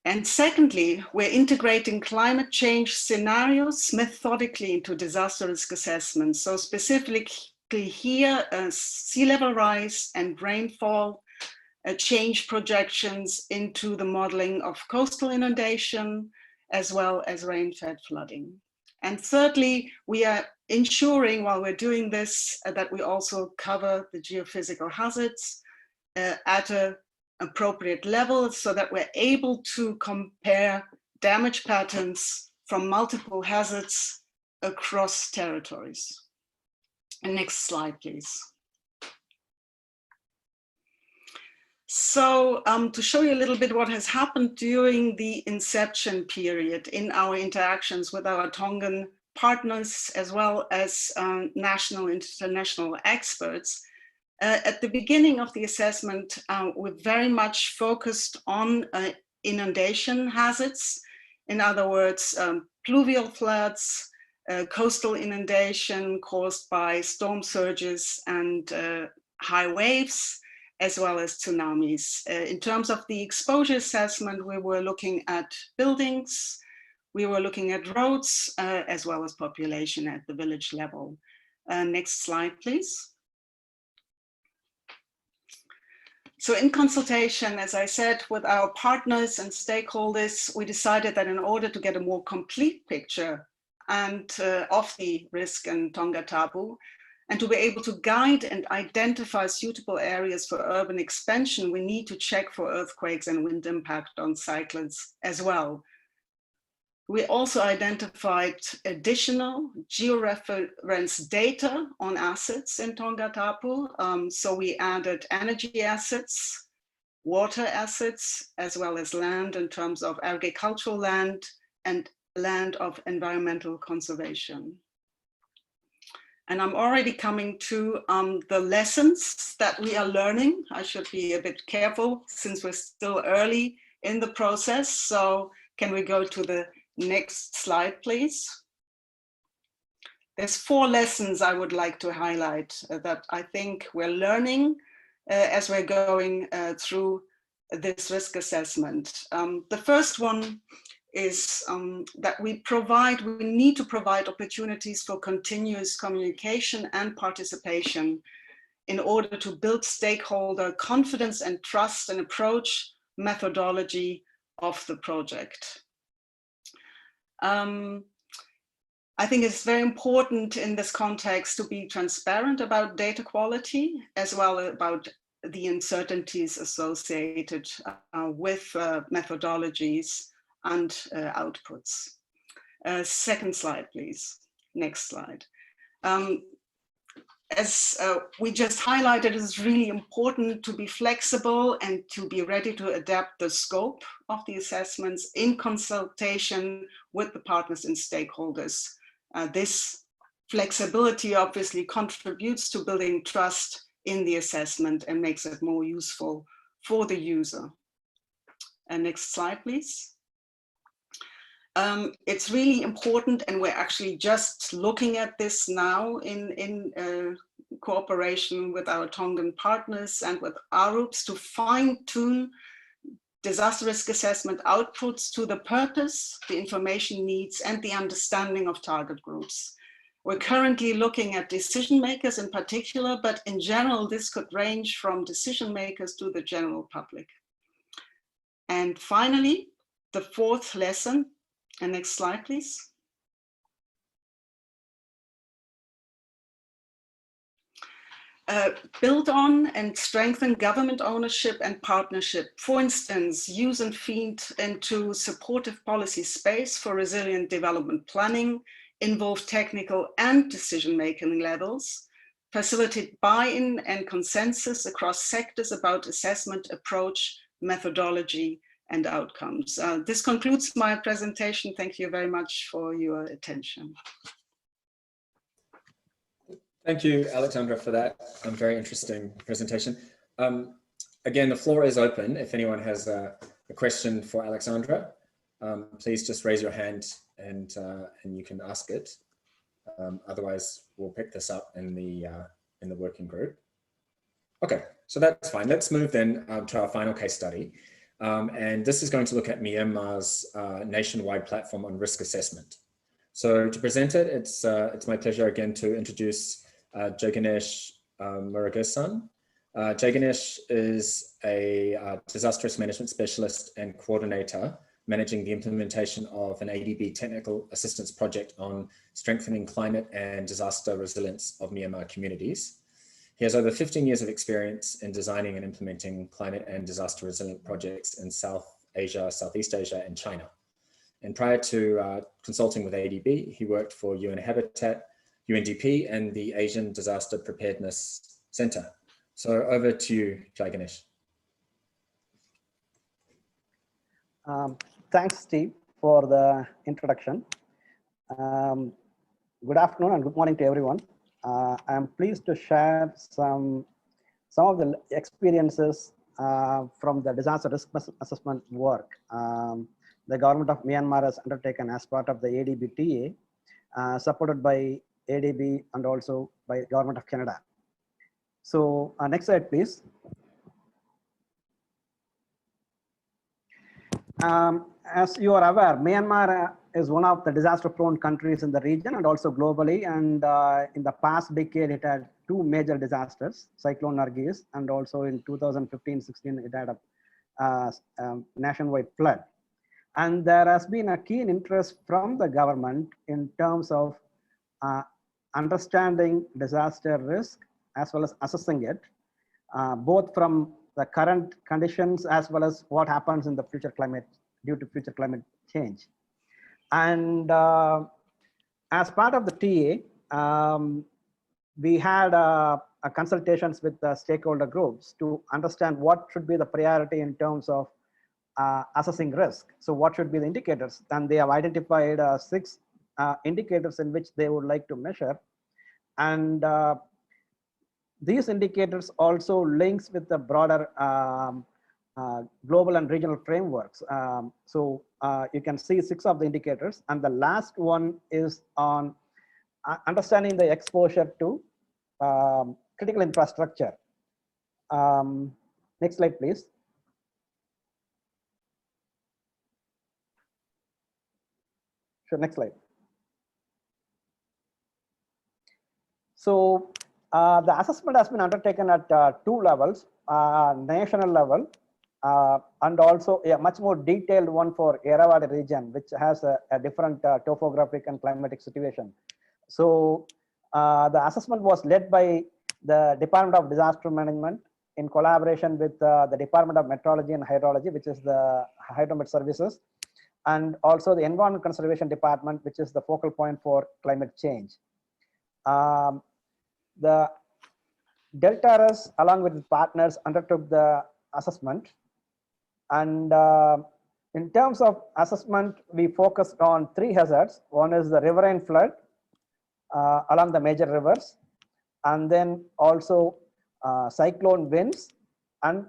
And secondly, we're integrating climate change scenarios methodically into disaster risk assessments. So specifically here, sea level rise and rainfall change projections into the modeling of coastal inundation, as well as rain-fed flooding. And thirdly, we are ensuring while we're doing this that we also cover the geophysical hazards at an appropriate level so that we're able to compare damage patterns from multiple hazards across territories. And next slide, please. So to show you a little bit what has happened during the inception period in our interactions with our Tongan partners, as well as national and international experts, at the beginning of the assessment, we're very much focused on inundation hazards. In other words, pluvial floods, coastal inundation caused by storm surges and high waves, as well as tsunamis. In terms of the exposure assessment, we were looking at buildings, we were looking at roads, as well as population at the village level. Next slide, please. So in consultation, as I said, with our partners and stakeholders, we decided that in order to get a more complete picture and of the risk in Tonga Tapu, and to be able to guide and identify suitable areas for urban expansion, we need to check for earthquakes and wind impact on cyclones as well. We also identified additional georeference data on assets in Tonga Tapu. So we added energy assets, water assets, as well as land in terms of agricultural land and land of environmental conservation. And I'm already coming to the lessons that we are learning. I should be a bit careful since we're still early in the process. So can we go to the next slide, please? There's 4 lessons I would like to highlight that I think we're learning as we're going through this risk assessment. The first one is that we need to provide opportunities for continuous communication and participation in order to build stakeholder confidence and trust and approach methodology of the project. I think it's very important in this context to be transparent about data quality, as well as about the uncertainties associated with methodologies and outputs. Second slide, please. Next slide. As we just highlighted, it's really important to be flexible and to be ready to adapt the scope of the assessments in consultation with the partners and stakeholders. This flexibility obviously contributes to building trust in the assessment and makes it more useful for the user. Next slide, please. It's really important, and we're actually just looking at this now in cooperation with our Tongan partners and with ARUPS to fine-tune disaster risk assessment outputs to the purpose, the information needs, and the understanding of target groups. We're currently looking at decision makers in particular, but in general, this could range from decision makers to the general public. And finally, the fourth lesson, and next slide, please. Build on and strengthen government ownership and partnership. For instance, use and feed into supportive policy space for resilient development planning, involve technical and decision-making levels, facilitate buy-in and consensus across sectors about assessment approach, methodology, and outcomes. This concludes my presentation. Thank you very much for your attention. Thank you, Alexandra, for that very interesting presentation. Again, the floor is open. If anyone has a question for Alexandra, please just raise your hand and you can ask it. Otherwise, we'll pick this up in the working group. Okay, so that's fine. Let's move then to our final case study. And this is going to look at Myanmar's nationwide platform on risk assessment. So to present it, it's my pleasure again to introduce Jaganesh Murugesan. Jaganesh is a disaster risk management specialist and coordinator managing the implementation of an ADB technical assistance project on strengthening climate and disaster resilience of Myanmar communities. He has over 15 years of experience in designing and implementing climate and disaster resilient projects in South Asia, Southeast Asia, and China. And prior to consulting with ADB, he worked for UN Habitat, UNDP, and the Asian Disaster Preparedness Center. So over to you, Jaganesh. Thanks, Steve, for the introduction. Good afternoon and good morning to everyone. I'm pleased to share some of the experiences from the disaster risk assessment work the government of Myanmar has undertaken as part of the ADB TA, supported by ADB and also by government of Canada. So next slide, please. As you are aware, Myanmar is one of the disaster-prone countries in the region and also globally. And in the past decade, it had two major disasters, Cyclone Nargis, and also in 2015-16, it had a nationwide flood. And there has been a keen interest from the government in terms of understanding disaster risk as well as assessing it, both from the current conditions as well as what happens in the future climate due to future climate change. And as part of the TA, we had consultations with the stakeholder groups to understand what should be the priority in terms of assessing risk. So what should be the indicators? And they have identified 6 indicators in which they would like to measure. And these indicators also links with the broader global and regional frameworks. So you can see 6 of the indicators, and the last one is on understanding the exposure to critical infrastructure. Next slide, please. Sure, next slide. So the assessment has been undertaken at 2 levels, national level and also a much more detailed one for Irrawaddy region, which has a different topographic and climatic situation. So the assessment was led by the Department of Disaster Management in collaboration with the Department of Meteorology and Hydrology, which is the Hydromet Services, and also the Environment Conservation Department, which is the focal point for climate change. The Deltares, along with partners, undertook the assessment. And in terms of assessment, we focused on 3 hazards. One is the riverine flood along the major rivers, and then also cyclone winds and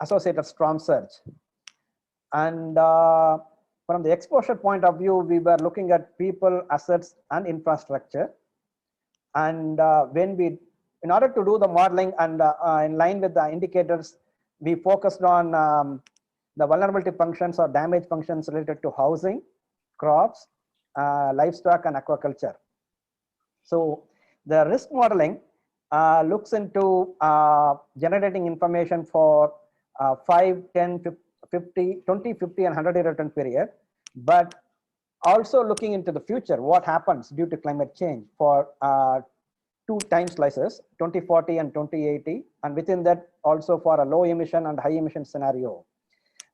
associated storm surge. And from the exposure point of view, we were looking at people, assets, and infrastructure. And in order to do the modeling and in line with the indicators, we focused on the vulnerability functions or damage functions related to housing, crops, livestock, and aquaculture. So the risk modeling looks into generating information for 5, 10, 50, 20, 50, and 100-year return period, but also looking into the future, what happens due to climate change for 2 time slices, 2040 and 2080, and within that also for a low emission and high emission scenario.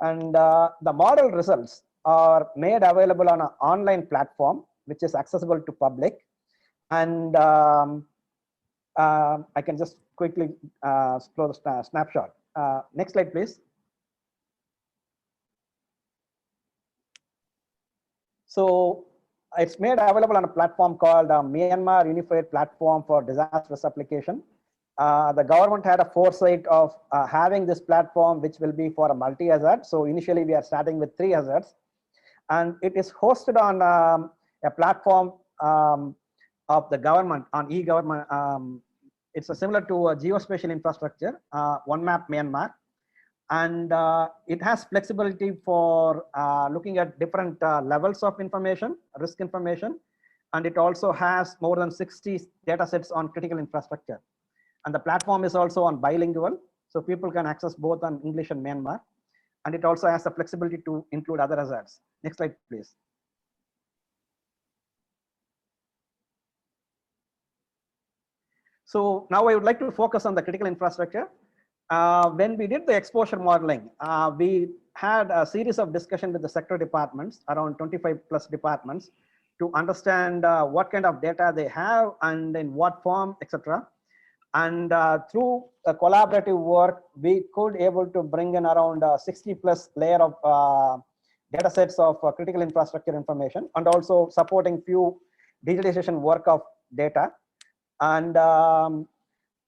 And the model results are made available on an online platform, which is accessible to public. And I can just quickly explore the snapshot. Next slide, please. So it's made available on a platform called Myanmar Unified Platform for Disaster Risk Application. The government had a foresight of having this platform, which will be for a multi-hazard. So initially we are starting with 3 hazards, and it is hosted on a platform of the government on e-government. It's similar to a geospatial infrastructure, One Map Myanmar. And it has flexibility for looking at different levels of information, risk information. And it also has more than 60 data sets on critical infrastructure. And the platform is also on bilingual, so people can access both on English and Myanmar. And it also has the flexibility to include other hazards. Next slide, please. So now I would like to focus on the critical infrastructure. When we did the exposure modeling, we had a series of discussion with the sector departments, around 25+ departments, to understand what kind of data they have and in what form, etc. And through a collaborative work, we could able to bring in around 60+ layer of data sets of critical infrastructure information, and also supporting few digitalization work of data. And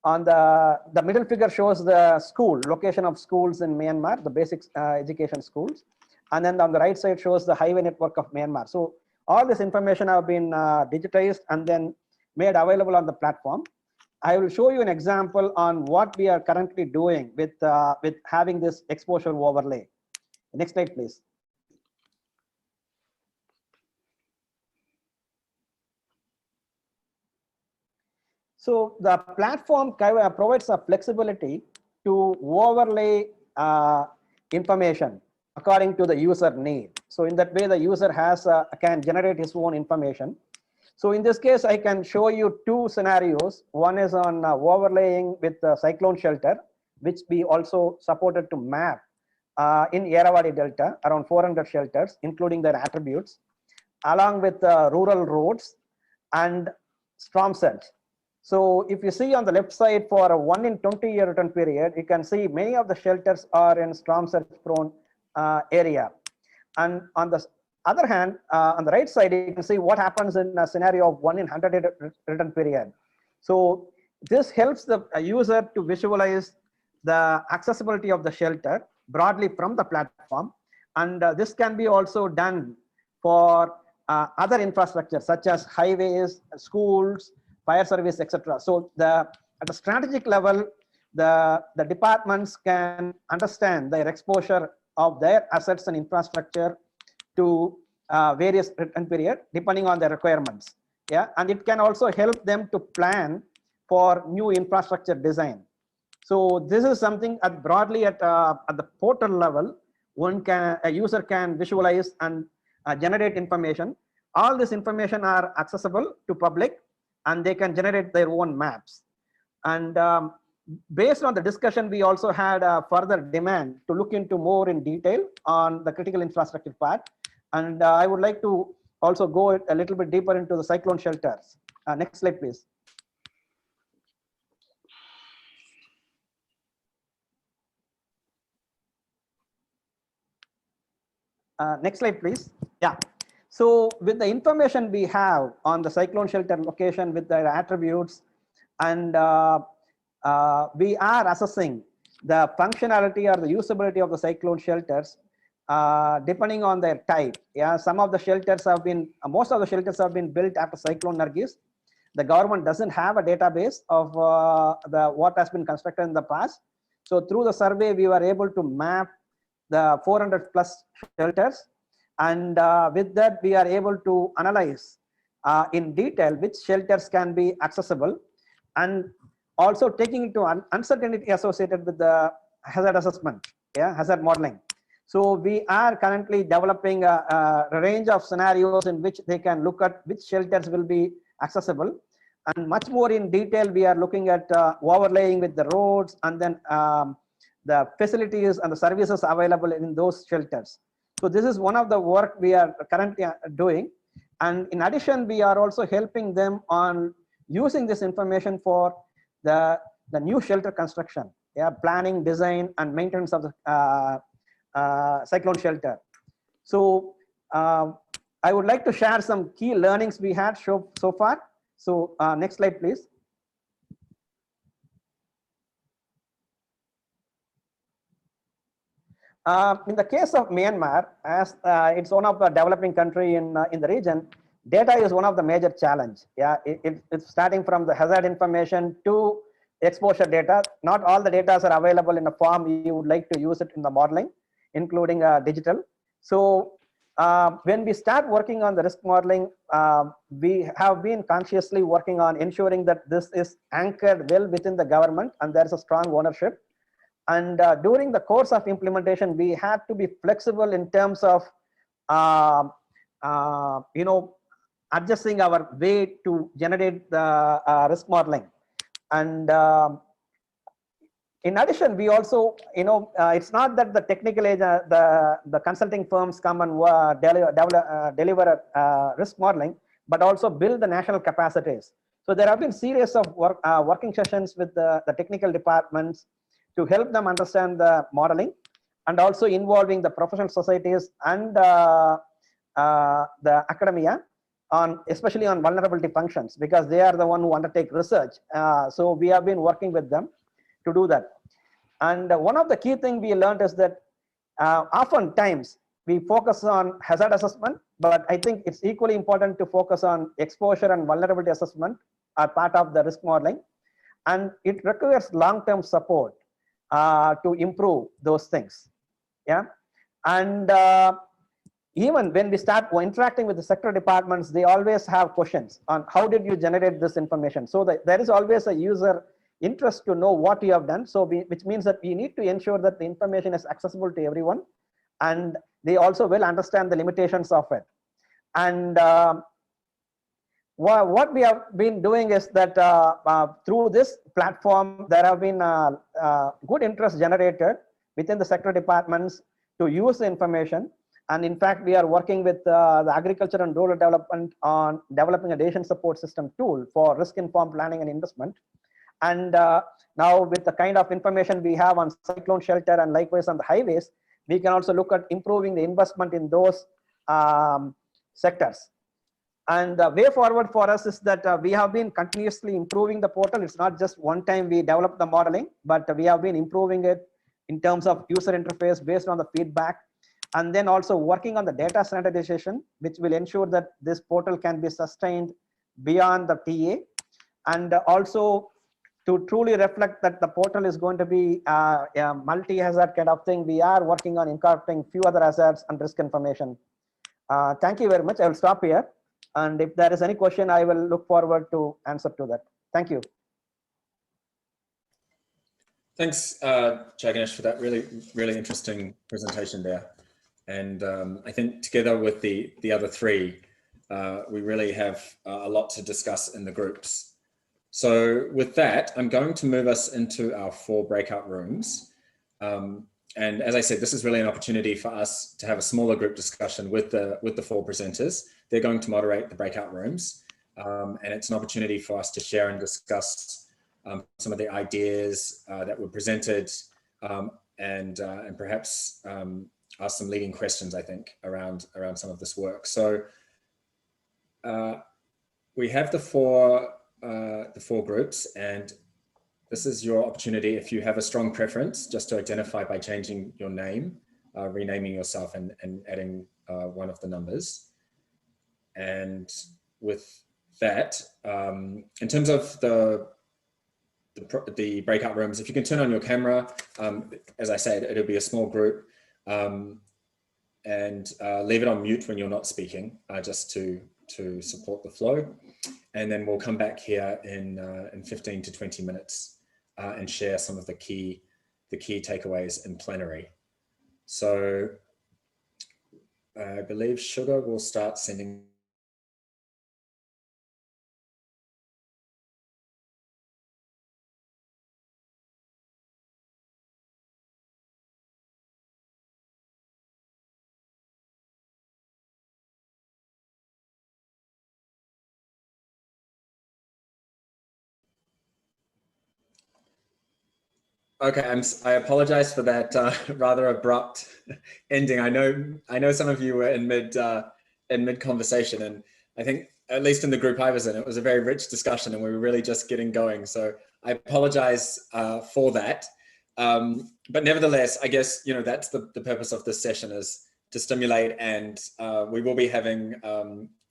on the middle figure shows the school location of schools in Myanmar, the basic education schools, and then on the right side shows the highway network of Myanmar. So all this information have been digitized and then made available on the platform. I will show you an example on what we are currently doing with having this exposure overlay. Next slide, please. So the platform provides a flexibility to overlay information according to the user need. So in that way, the user can generate his own information. So in this case, I can show you 2 scenarios. One is on overlaying with the Cyclone Shelter, which we also supported to map in Irrawaddy Delta, around 400 shelters, including their attributes, along with rural roads and storm surge. So if you see on the left side for a 1 in 20-year return period, you can see many of the shelters are in storm surge prone area. And on the other hand, on the right side, you can see what happens in a scenario of 1 in 100-year return period. So this helps the user to visualize the accessibility of the shelter broadly from the platform. And this can be also done for other infrastructure such as highways, schools, fire service, etc. So at the strategic level, the departments can understand their exposure of their assets and infrastructure to various return period depending on their requirements. Yeah, and it can also help them to plan for new infrastructure design. So this is something broadly at the portal level, a user can visualize and generate information. All this information are accessible to public, and they can generate their own maps. And based on the discussion, we also had a further demand to look into more in detail on the critical infrastructure part. And I would like to also go a little bit deeper into the cyclone shelters. Next slide, please. Next slide, please. Yeah. So with the information we have on the cyclone shelter location with their attributes, and we are assessing the functionality or the usability of the cyclone shelters depending on their type. Yeah, some of the shelters have been, most of the shelters have been built after Cyclone Nargis. The government doesn't have a database of what has been constructed in the past. So through the survey, we were able to map the 400 plus shelters. And with that, we are able to analyze in detail which shelters can be accessible, and also taking into uncertainty associated with the hazard assessment, yeah, hazard modeling. So we are currently developing a range of scenarios in which they can look at which shelters will be accessible. And much more in detail, we are looking at overlaying with the roads, and then the facilities and the services available in those shelters. So this is one of the work we are currently doing. And in addition, we are also helping them on using this information for the new shelter construction, yeah, planning, design, and maintenance of the cyclone shelter. So I would like to share some key learnings we had so far. So next slide, please. In the case of Myanmar, as it's one of the developing country in the region, data is one of the major challenge. Yeah, it's starting from the hazard information to exposure data. Not all the data are available in a form you would like to use it in the modeling, including digital. So when we start working on the risk modeling, we have been consciously working on ensuring that this is anchored well within the government and there's a strong ownership. And during the course of implementation, we had to be flexible in terms of, adjusting our way to generate the risk modeling. And in addition, we also, it's not that the technical age, the consulting firms come and deliver risk modeling, but also build the national capacities. So there have been series of working sessions with the technical departments to help them understand the modeling, and also involving the professional societies and the academia especially on vulnerability functions, because they are the one who undertake research. So we have been working with them to do that. And one of the key things we learned is that oftentimes we focus on hazard assessment, but I think it's equally important to focus on exposure and vulnerability assessment as part of the risk modeling. And it requires long-term support to improve those things. Yeah. And even when we start interacting with the sector departments, they always have questions on how did you generate this information. So there is always a user interest to know what you have done. So which means that we need to ensure that the information is accessible to everyone, and they also will understand the limitations of it. And what we have been doing is that through this platform, there have been good interest generated within the sector departments to use the information. And in fact, we are working with the agriculture and rural development on developing a decision support system tool for risk-informed planning and investment. And now with the kind of information we have on cyclone shelter and likewise on the highways, we can also look at improving the investment in those sectors. And the way forward for us is that we have been continuously improving the portal. It's not just one time we developed the modeling, but we have been improving it in terms of user interface based on the feedback. And then also working on the data standardization, which will ensure that this portal can be sustained beyond the TA. And also to truly reflect that the portal is going to be a multi-hazard kind of thing, we are working on incorporating few other hazards and risk information. Thank you very much. I will stop here. And if there is any question, I will look forward to answer to that. Thank you. Thanks, Jagnesh, for that really interesting presentation there. And I think together with the other three, we really have a lot to discuss in the groups. So with that, I'm going to move us into our 4 breakout rooms. And as I said, this is really an opportunity for us to have a smaller group discussion with the 4 presenters. They're going to moderate the breakout rooms. And it's an opportunity for us to share and discuss some of the ideas that were presented and perhaps ask some leading questions, I think, around some of this work. So we have the four groups, and this is your opportunity, if you have a strong preference, just to identify by changing your name, renaming yourself and adding one of the numbers. And with that, in terms of the breakout rooms, if you can turn on your camera, as I said, it'll be a small group, and leave it on mute when you're not speaking, just to support the flow. And then we'll come back here in 15 to 20 minutes and share some of the key takeaways in plenary. So I believe Sugar will start sending. Okay, I apologize for that rather abrupt ending. I know some of you were in mid conversation, and I think at least in the group I was in, it was a very rich discussion, and we were really just getting going. So I apologize for that. But nevertheless, I guess that's the purpose of this session, is to stimulate, and we will be having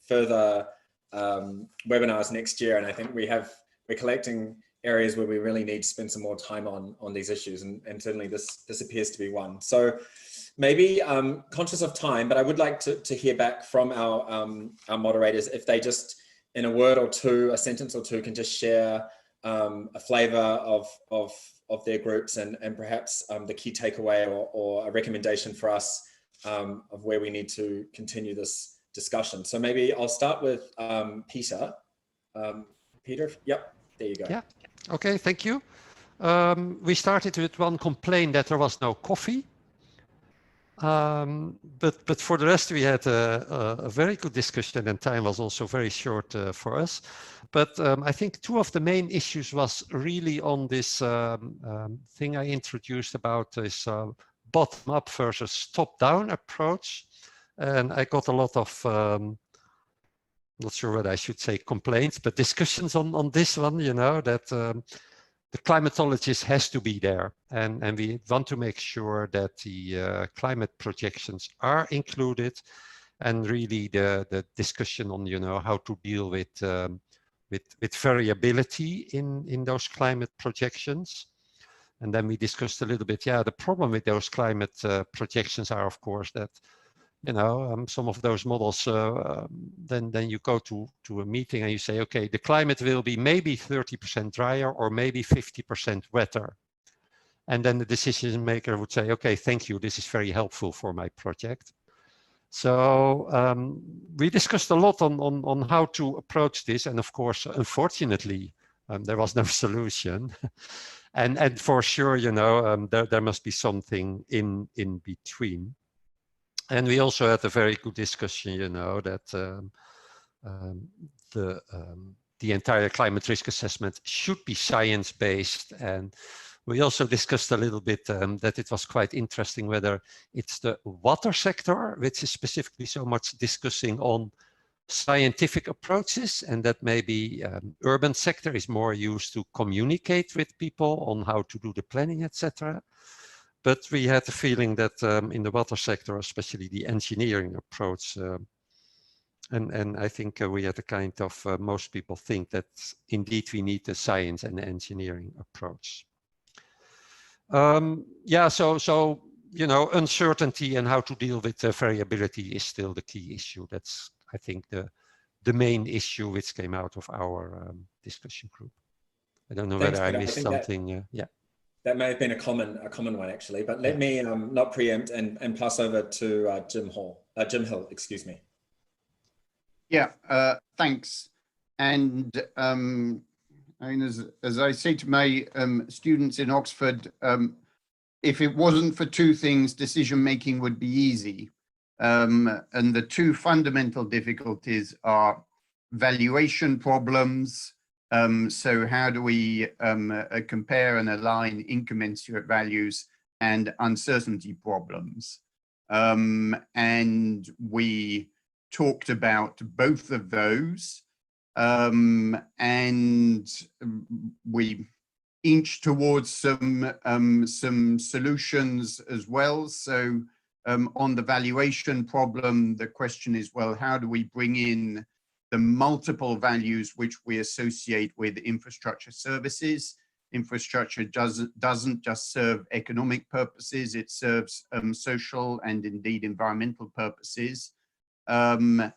further webinars next year, and I think we're collecting areas where we really need to spend some more time on these issues, and certainly this appears to be one. So maybe conscious of time, but I would like to hear back from our moderators, if they just in a word or two, a sentence or two, can just share a flavor of their groups and perhaps the key takeaway or a recommendation for us of where we need to continue this discussion. So maybe I'll start with Peter. Peter, yep, there you go. Yeah. Okay, thank you. We started with one complaint that there was no coffee. But for the rest, we had a very good discussion, and time was also very short for us. But I think 2 of the main issues was really on this thing I introduced about this bottom-up versus top-down approach. And I got a lot of not sure what I should say, complaints, but discussions on this one, that the climatologist has to be there. And we want to make sure that the climate projections are included, and really the discussion on, how to deal with variability in those climate projections. And then we discussed a little bit, the problem with those climate projections are, of course, that some of those models, then you go to a meeting and you say, okay, the climate will be maybe 30% drier or maybe 50% wetter. And then the decision maker would say, okay, thank you, this is very helpful for my project. So we discussed a lot on how to approach this. And of course, unfortunately, there was no solution. and for sure, there must be something in between. And we also had a very good discussion, that the entire climate risk assessment should be science-based. And we also discussed a little bit that it was quite interesting whether it's the water sector, which is specifically so much discussing on scientific approaches, and that maybe urban sector is more used to communicate with people on how to do the planning, etc. But we had the feeling that in the water sector, especially the engineering approach, and I think we had a kind of, most people think that indeed we need the science and the engineering approach. So uncertainty and how to deal with variability is still the key issue. That's, I think, the main issue which came out of our discussion group. I don't know whether I missed something. Yeah. That may have been a common one actually, but let me not preempt and pass over to Jim Hill, excuse me. Yeah, thanks. And I mean, as I say to my students in Oxford, if it wasn't for two things, decision making would be easy. And the two fundamental difficulties are valuation problems. So how do we compare and align incommensurate values, and uncertainty problems? And we talked about both of those, and we inched towards some solutions as well. So on the valuation problem, the question is, well, how do we bring in the multiple values which we associate with infrastructure services? Infrastructure doesn't just serve economic purposes, it serves social and indeed environmental purposes. And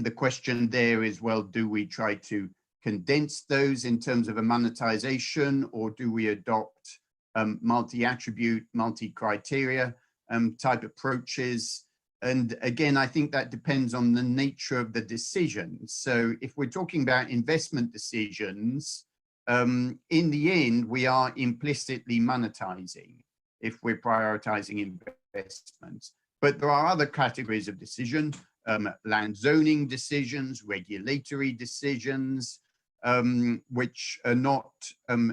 the question there is, well, do we try to condense those in terms of a monetization, or do we adopt multi-attribute, multi-criteria type approaches? And again, I think that depends on the nature of the decision. So if we're talking about investment decisions, in the end, we are implicitly monetizing if we're prioritizing investments. But there are other categories of decision, land zoning decisions, regulatory decisions, which are not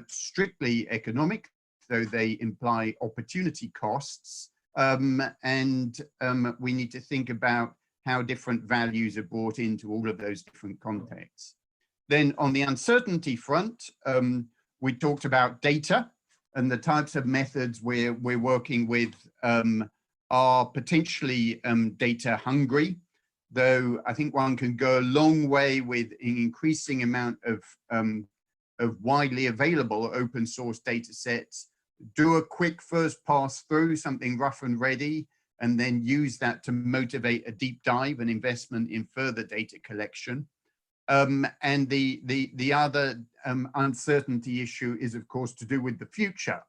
strictly economic, though they imply opportunity costs. And we need to think about how different values are brought into all of those different contexts. Then on the uncertainty front, we talked about data, and the types of methods we're working with are potentially data hungry, though I think one can go a long way with an increasing amount of widely available open source data sets. Do a quick first pass through, something rough and ready, and then use that to motivate a deep dive and investment in further data collection. And the other uncertainty issue is, of course, to do with the future.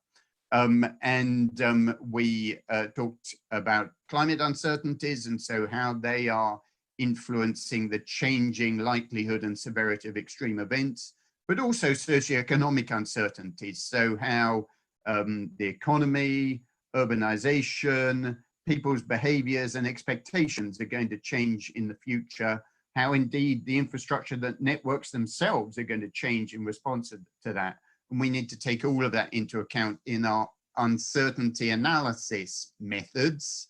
We talked about climate uncertainties, and so how they are influencing the changing likelihood and severity of extreme events, but also socioeconomic uncertainties. So how the economy, urbanization, people's behaviors and expectations are going to change in the future, how indeed the infrastructure that networks themselves are going to change in response to that. And we need to take all of that into account in our uncertainty analysis methods,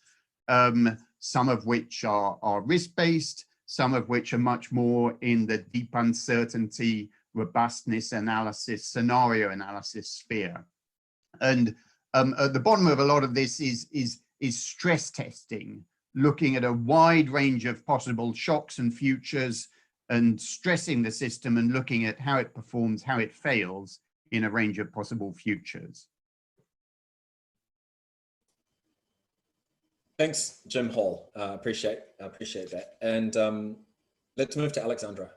some of which are risk-based, some of which are much more in the deep uncertainty, robustness analysis, scenario analysis sphere. And at the bottom of a lot of this is stress testing, looking at a wide range of possible shocks and futures and stressing the system and looking at how it performs, how it fails in a range of possible futures. Thanks, Jim Hall. Appreciate that. And let's move to Alexandra.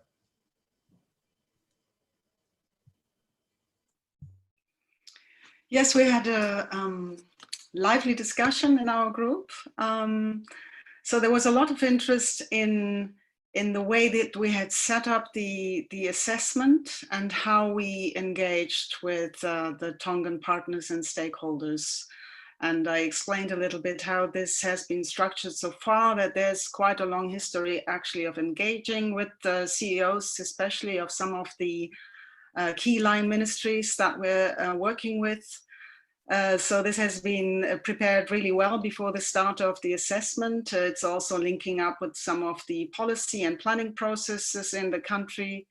Yes, we had a lively discussion in our group. So there was a lot of interest in the way that we had set up the assessment and how we engaged with the Tongan partners and stakeholders. And I explained a little bit how this has been structured so far, that there's quite a long history actually of engaging with the CEOs, especially of some of the key line ministries that we're working with. So this has been prepared really well before the start of the assessment. It's also linking up with some of the policy and planning processes in the country,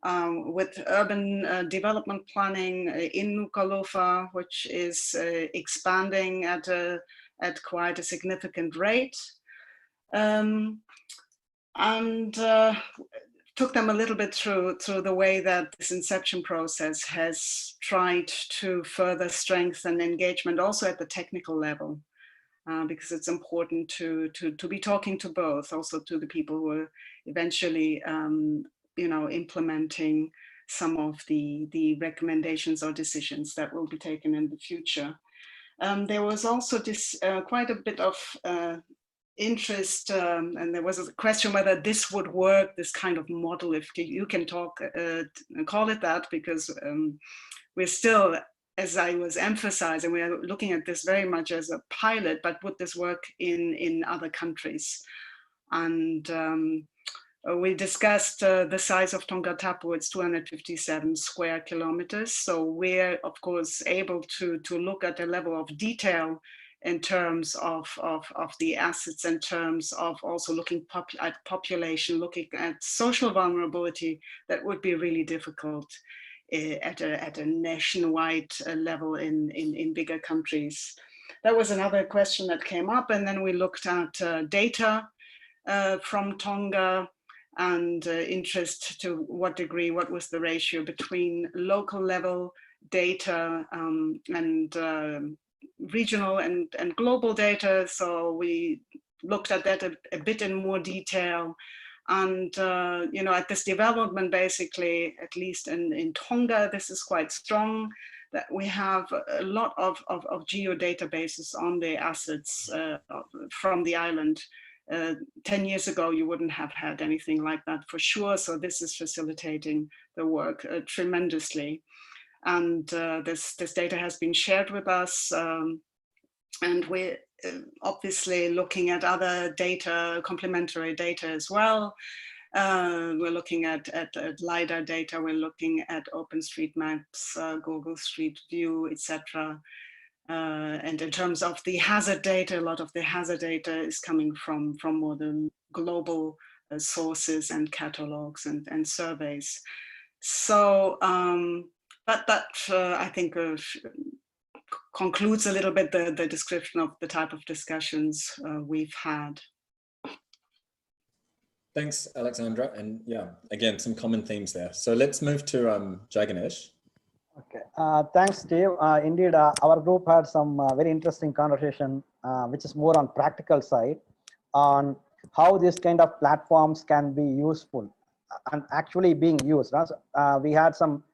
with urban development planning in Nuku'alofa, which is expanding at quite a significant rate. Took them a little bit through the way that this inception process has tried to further strengthen engagement also at the technical level, because it's important to be talking to both, also to the people who are eventually implementing some of the recommendations or decisions that will be taken in the future. There was also quite a bit of interest, and there was a question whether this would work, this kind of model, if you can call it that, because we're still, as I was emphasizing, we are looking at this very much as a pilot, but would this work in other countries? And we discussed the size of Tonga Tapu. It's 257 square kilometers. So we're, of course, able to look at a level of detail in terms of the assets, in terms of also looking at population, looking at social vulnerability, that would be really difficult at a nationwide level in bigger countries. That was another question that came up. And then we looked at data from Tonga, and interest to what degree, what was the ratio between local level data and regional and global data. So we looked at that a bit in more detail. And, you know, at this development, basically, at least in Tonga, this is quite strong, that we have a lot of geodatabases on the assets from the island. 10 years ago, you wouldn't have had anything like that for sure. So this is facilitating the work tremendously. And this data has been shared with us. And we're obviously looking at other data, complementary data as well. We're looking at LiDAR data. We're looking at OpenStreetMaps, Google Street View, etc. And in terms of the hazard data, a lot of the hazard data is coming from more the global sources and catalogs and surveys. So, but that I think concludes a little bit the description of the type of discussions we've had. Thanks, Alexandra. And yeah, again, some common themes there. So let's move to Jaganesh. Okay, thanks, Steve. Indeed, our group had some very interesting conversation, which is more on practical side, on how these kind of platforms can be useful and actually being used. We had some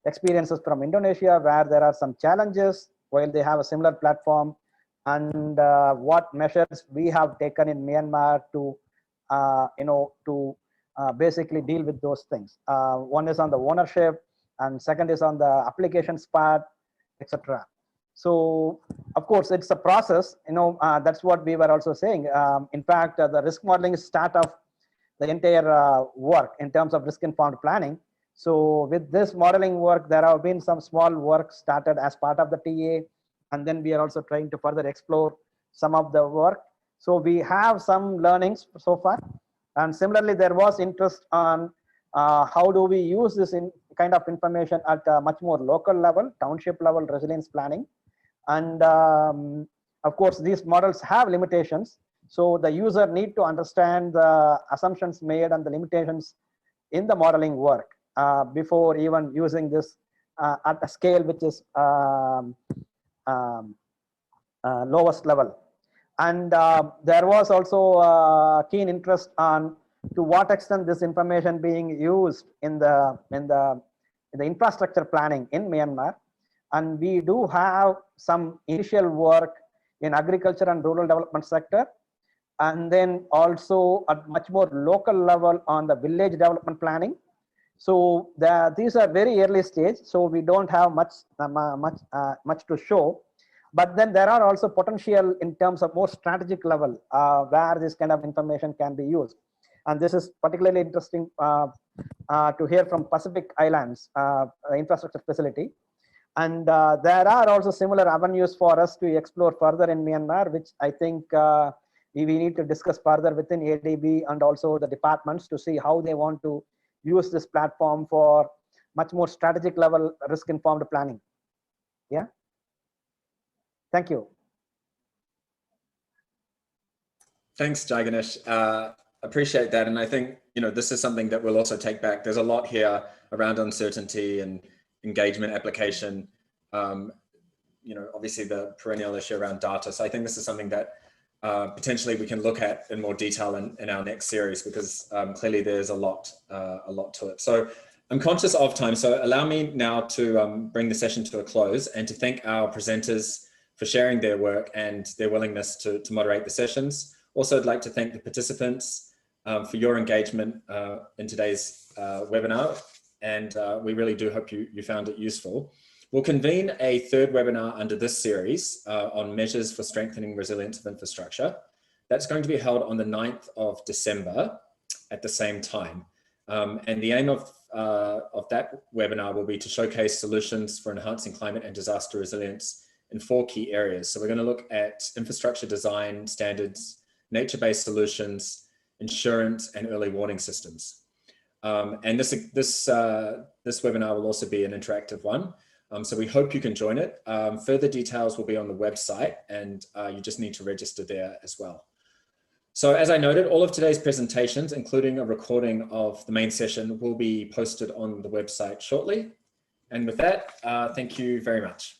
experiences from Indonesia where there are some challenges while they have a similar platform, and what measures we have taken in Myanmar to, basically deal with those things. One is on the ownership, and second is on the applications part, etc. So, of course, it's a process. That's what we were also saying. In fact, the risk modeling is start of the entire work in terms of risk-informed planning. So, with this modeling work, there have been some small work started as part of the TA, and then we are also trying to further explore some of the work. So, we have some learnings so far, and similarly, there was interest on how do we use this kind of information at a much more local level, township level resilience planning. And of course, these models have limitations. So the user need to understand the assumptions made and the limitations in the modeling work before even using this at a scale which is lowest level. And there was also keen interest on to what extent this information being used in the infrastructure planning in Myanmar. And we do have some initial work in agriculture and rural development sector, and then also at much more local level on the village development planning. So these are very early stage, so we don't have much to show. But then there are also potential in terms of more strategic level where this kind of information can be used. And this is particularly interesting to hear from Pacific Islands infrastructure facility. And there are also similar avenues for us to explore further in Myanmar, which I think we need to discuss further within ADB and also the departments to see how they want to use this platform for much more strategic level risk-informed planning. Yeah. Thank you. Thanks, Jaganesh. Appreciate that. And I think, this is something that we'll also take back. There's a lot here around uncertainty and engagement application. Obviously the perennial issue around data. So I think this is something that potentially we can look at in more detail in our next series, because clearly there's a lot to it. So I'm conscious of time, so allow me now to bring the session to a close and to thank our presenters for sharing their work and their willingness to moderate the sessions. Also, I'd like to thank the participants for your engagement in today's webinar, and we really do hope you found it useful. We'll convene a third webinar under this series on measures for strengthening resilience of infrastructure. That's going to be held on the 9th of December at the same time. And the aim of that webinar will be to showcase solutions for enhancing climate and disaster resilience in 4 key areas. So we're going to look at infrastructure design standards, nature-based solutions, insurance, and early warning systems. And this webinar will also be an interactive one. So we hope you can join it. Further details will be on the website, and you just need to register there as well. So as I noted, all of today's presentations, including a recording of the main session, will be posted on the website shortly. And with that, thank you very much.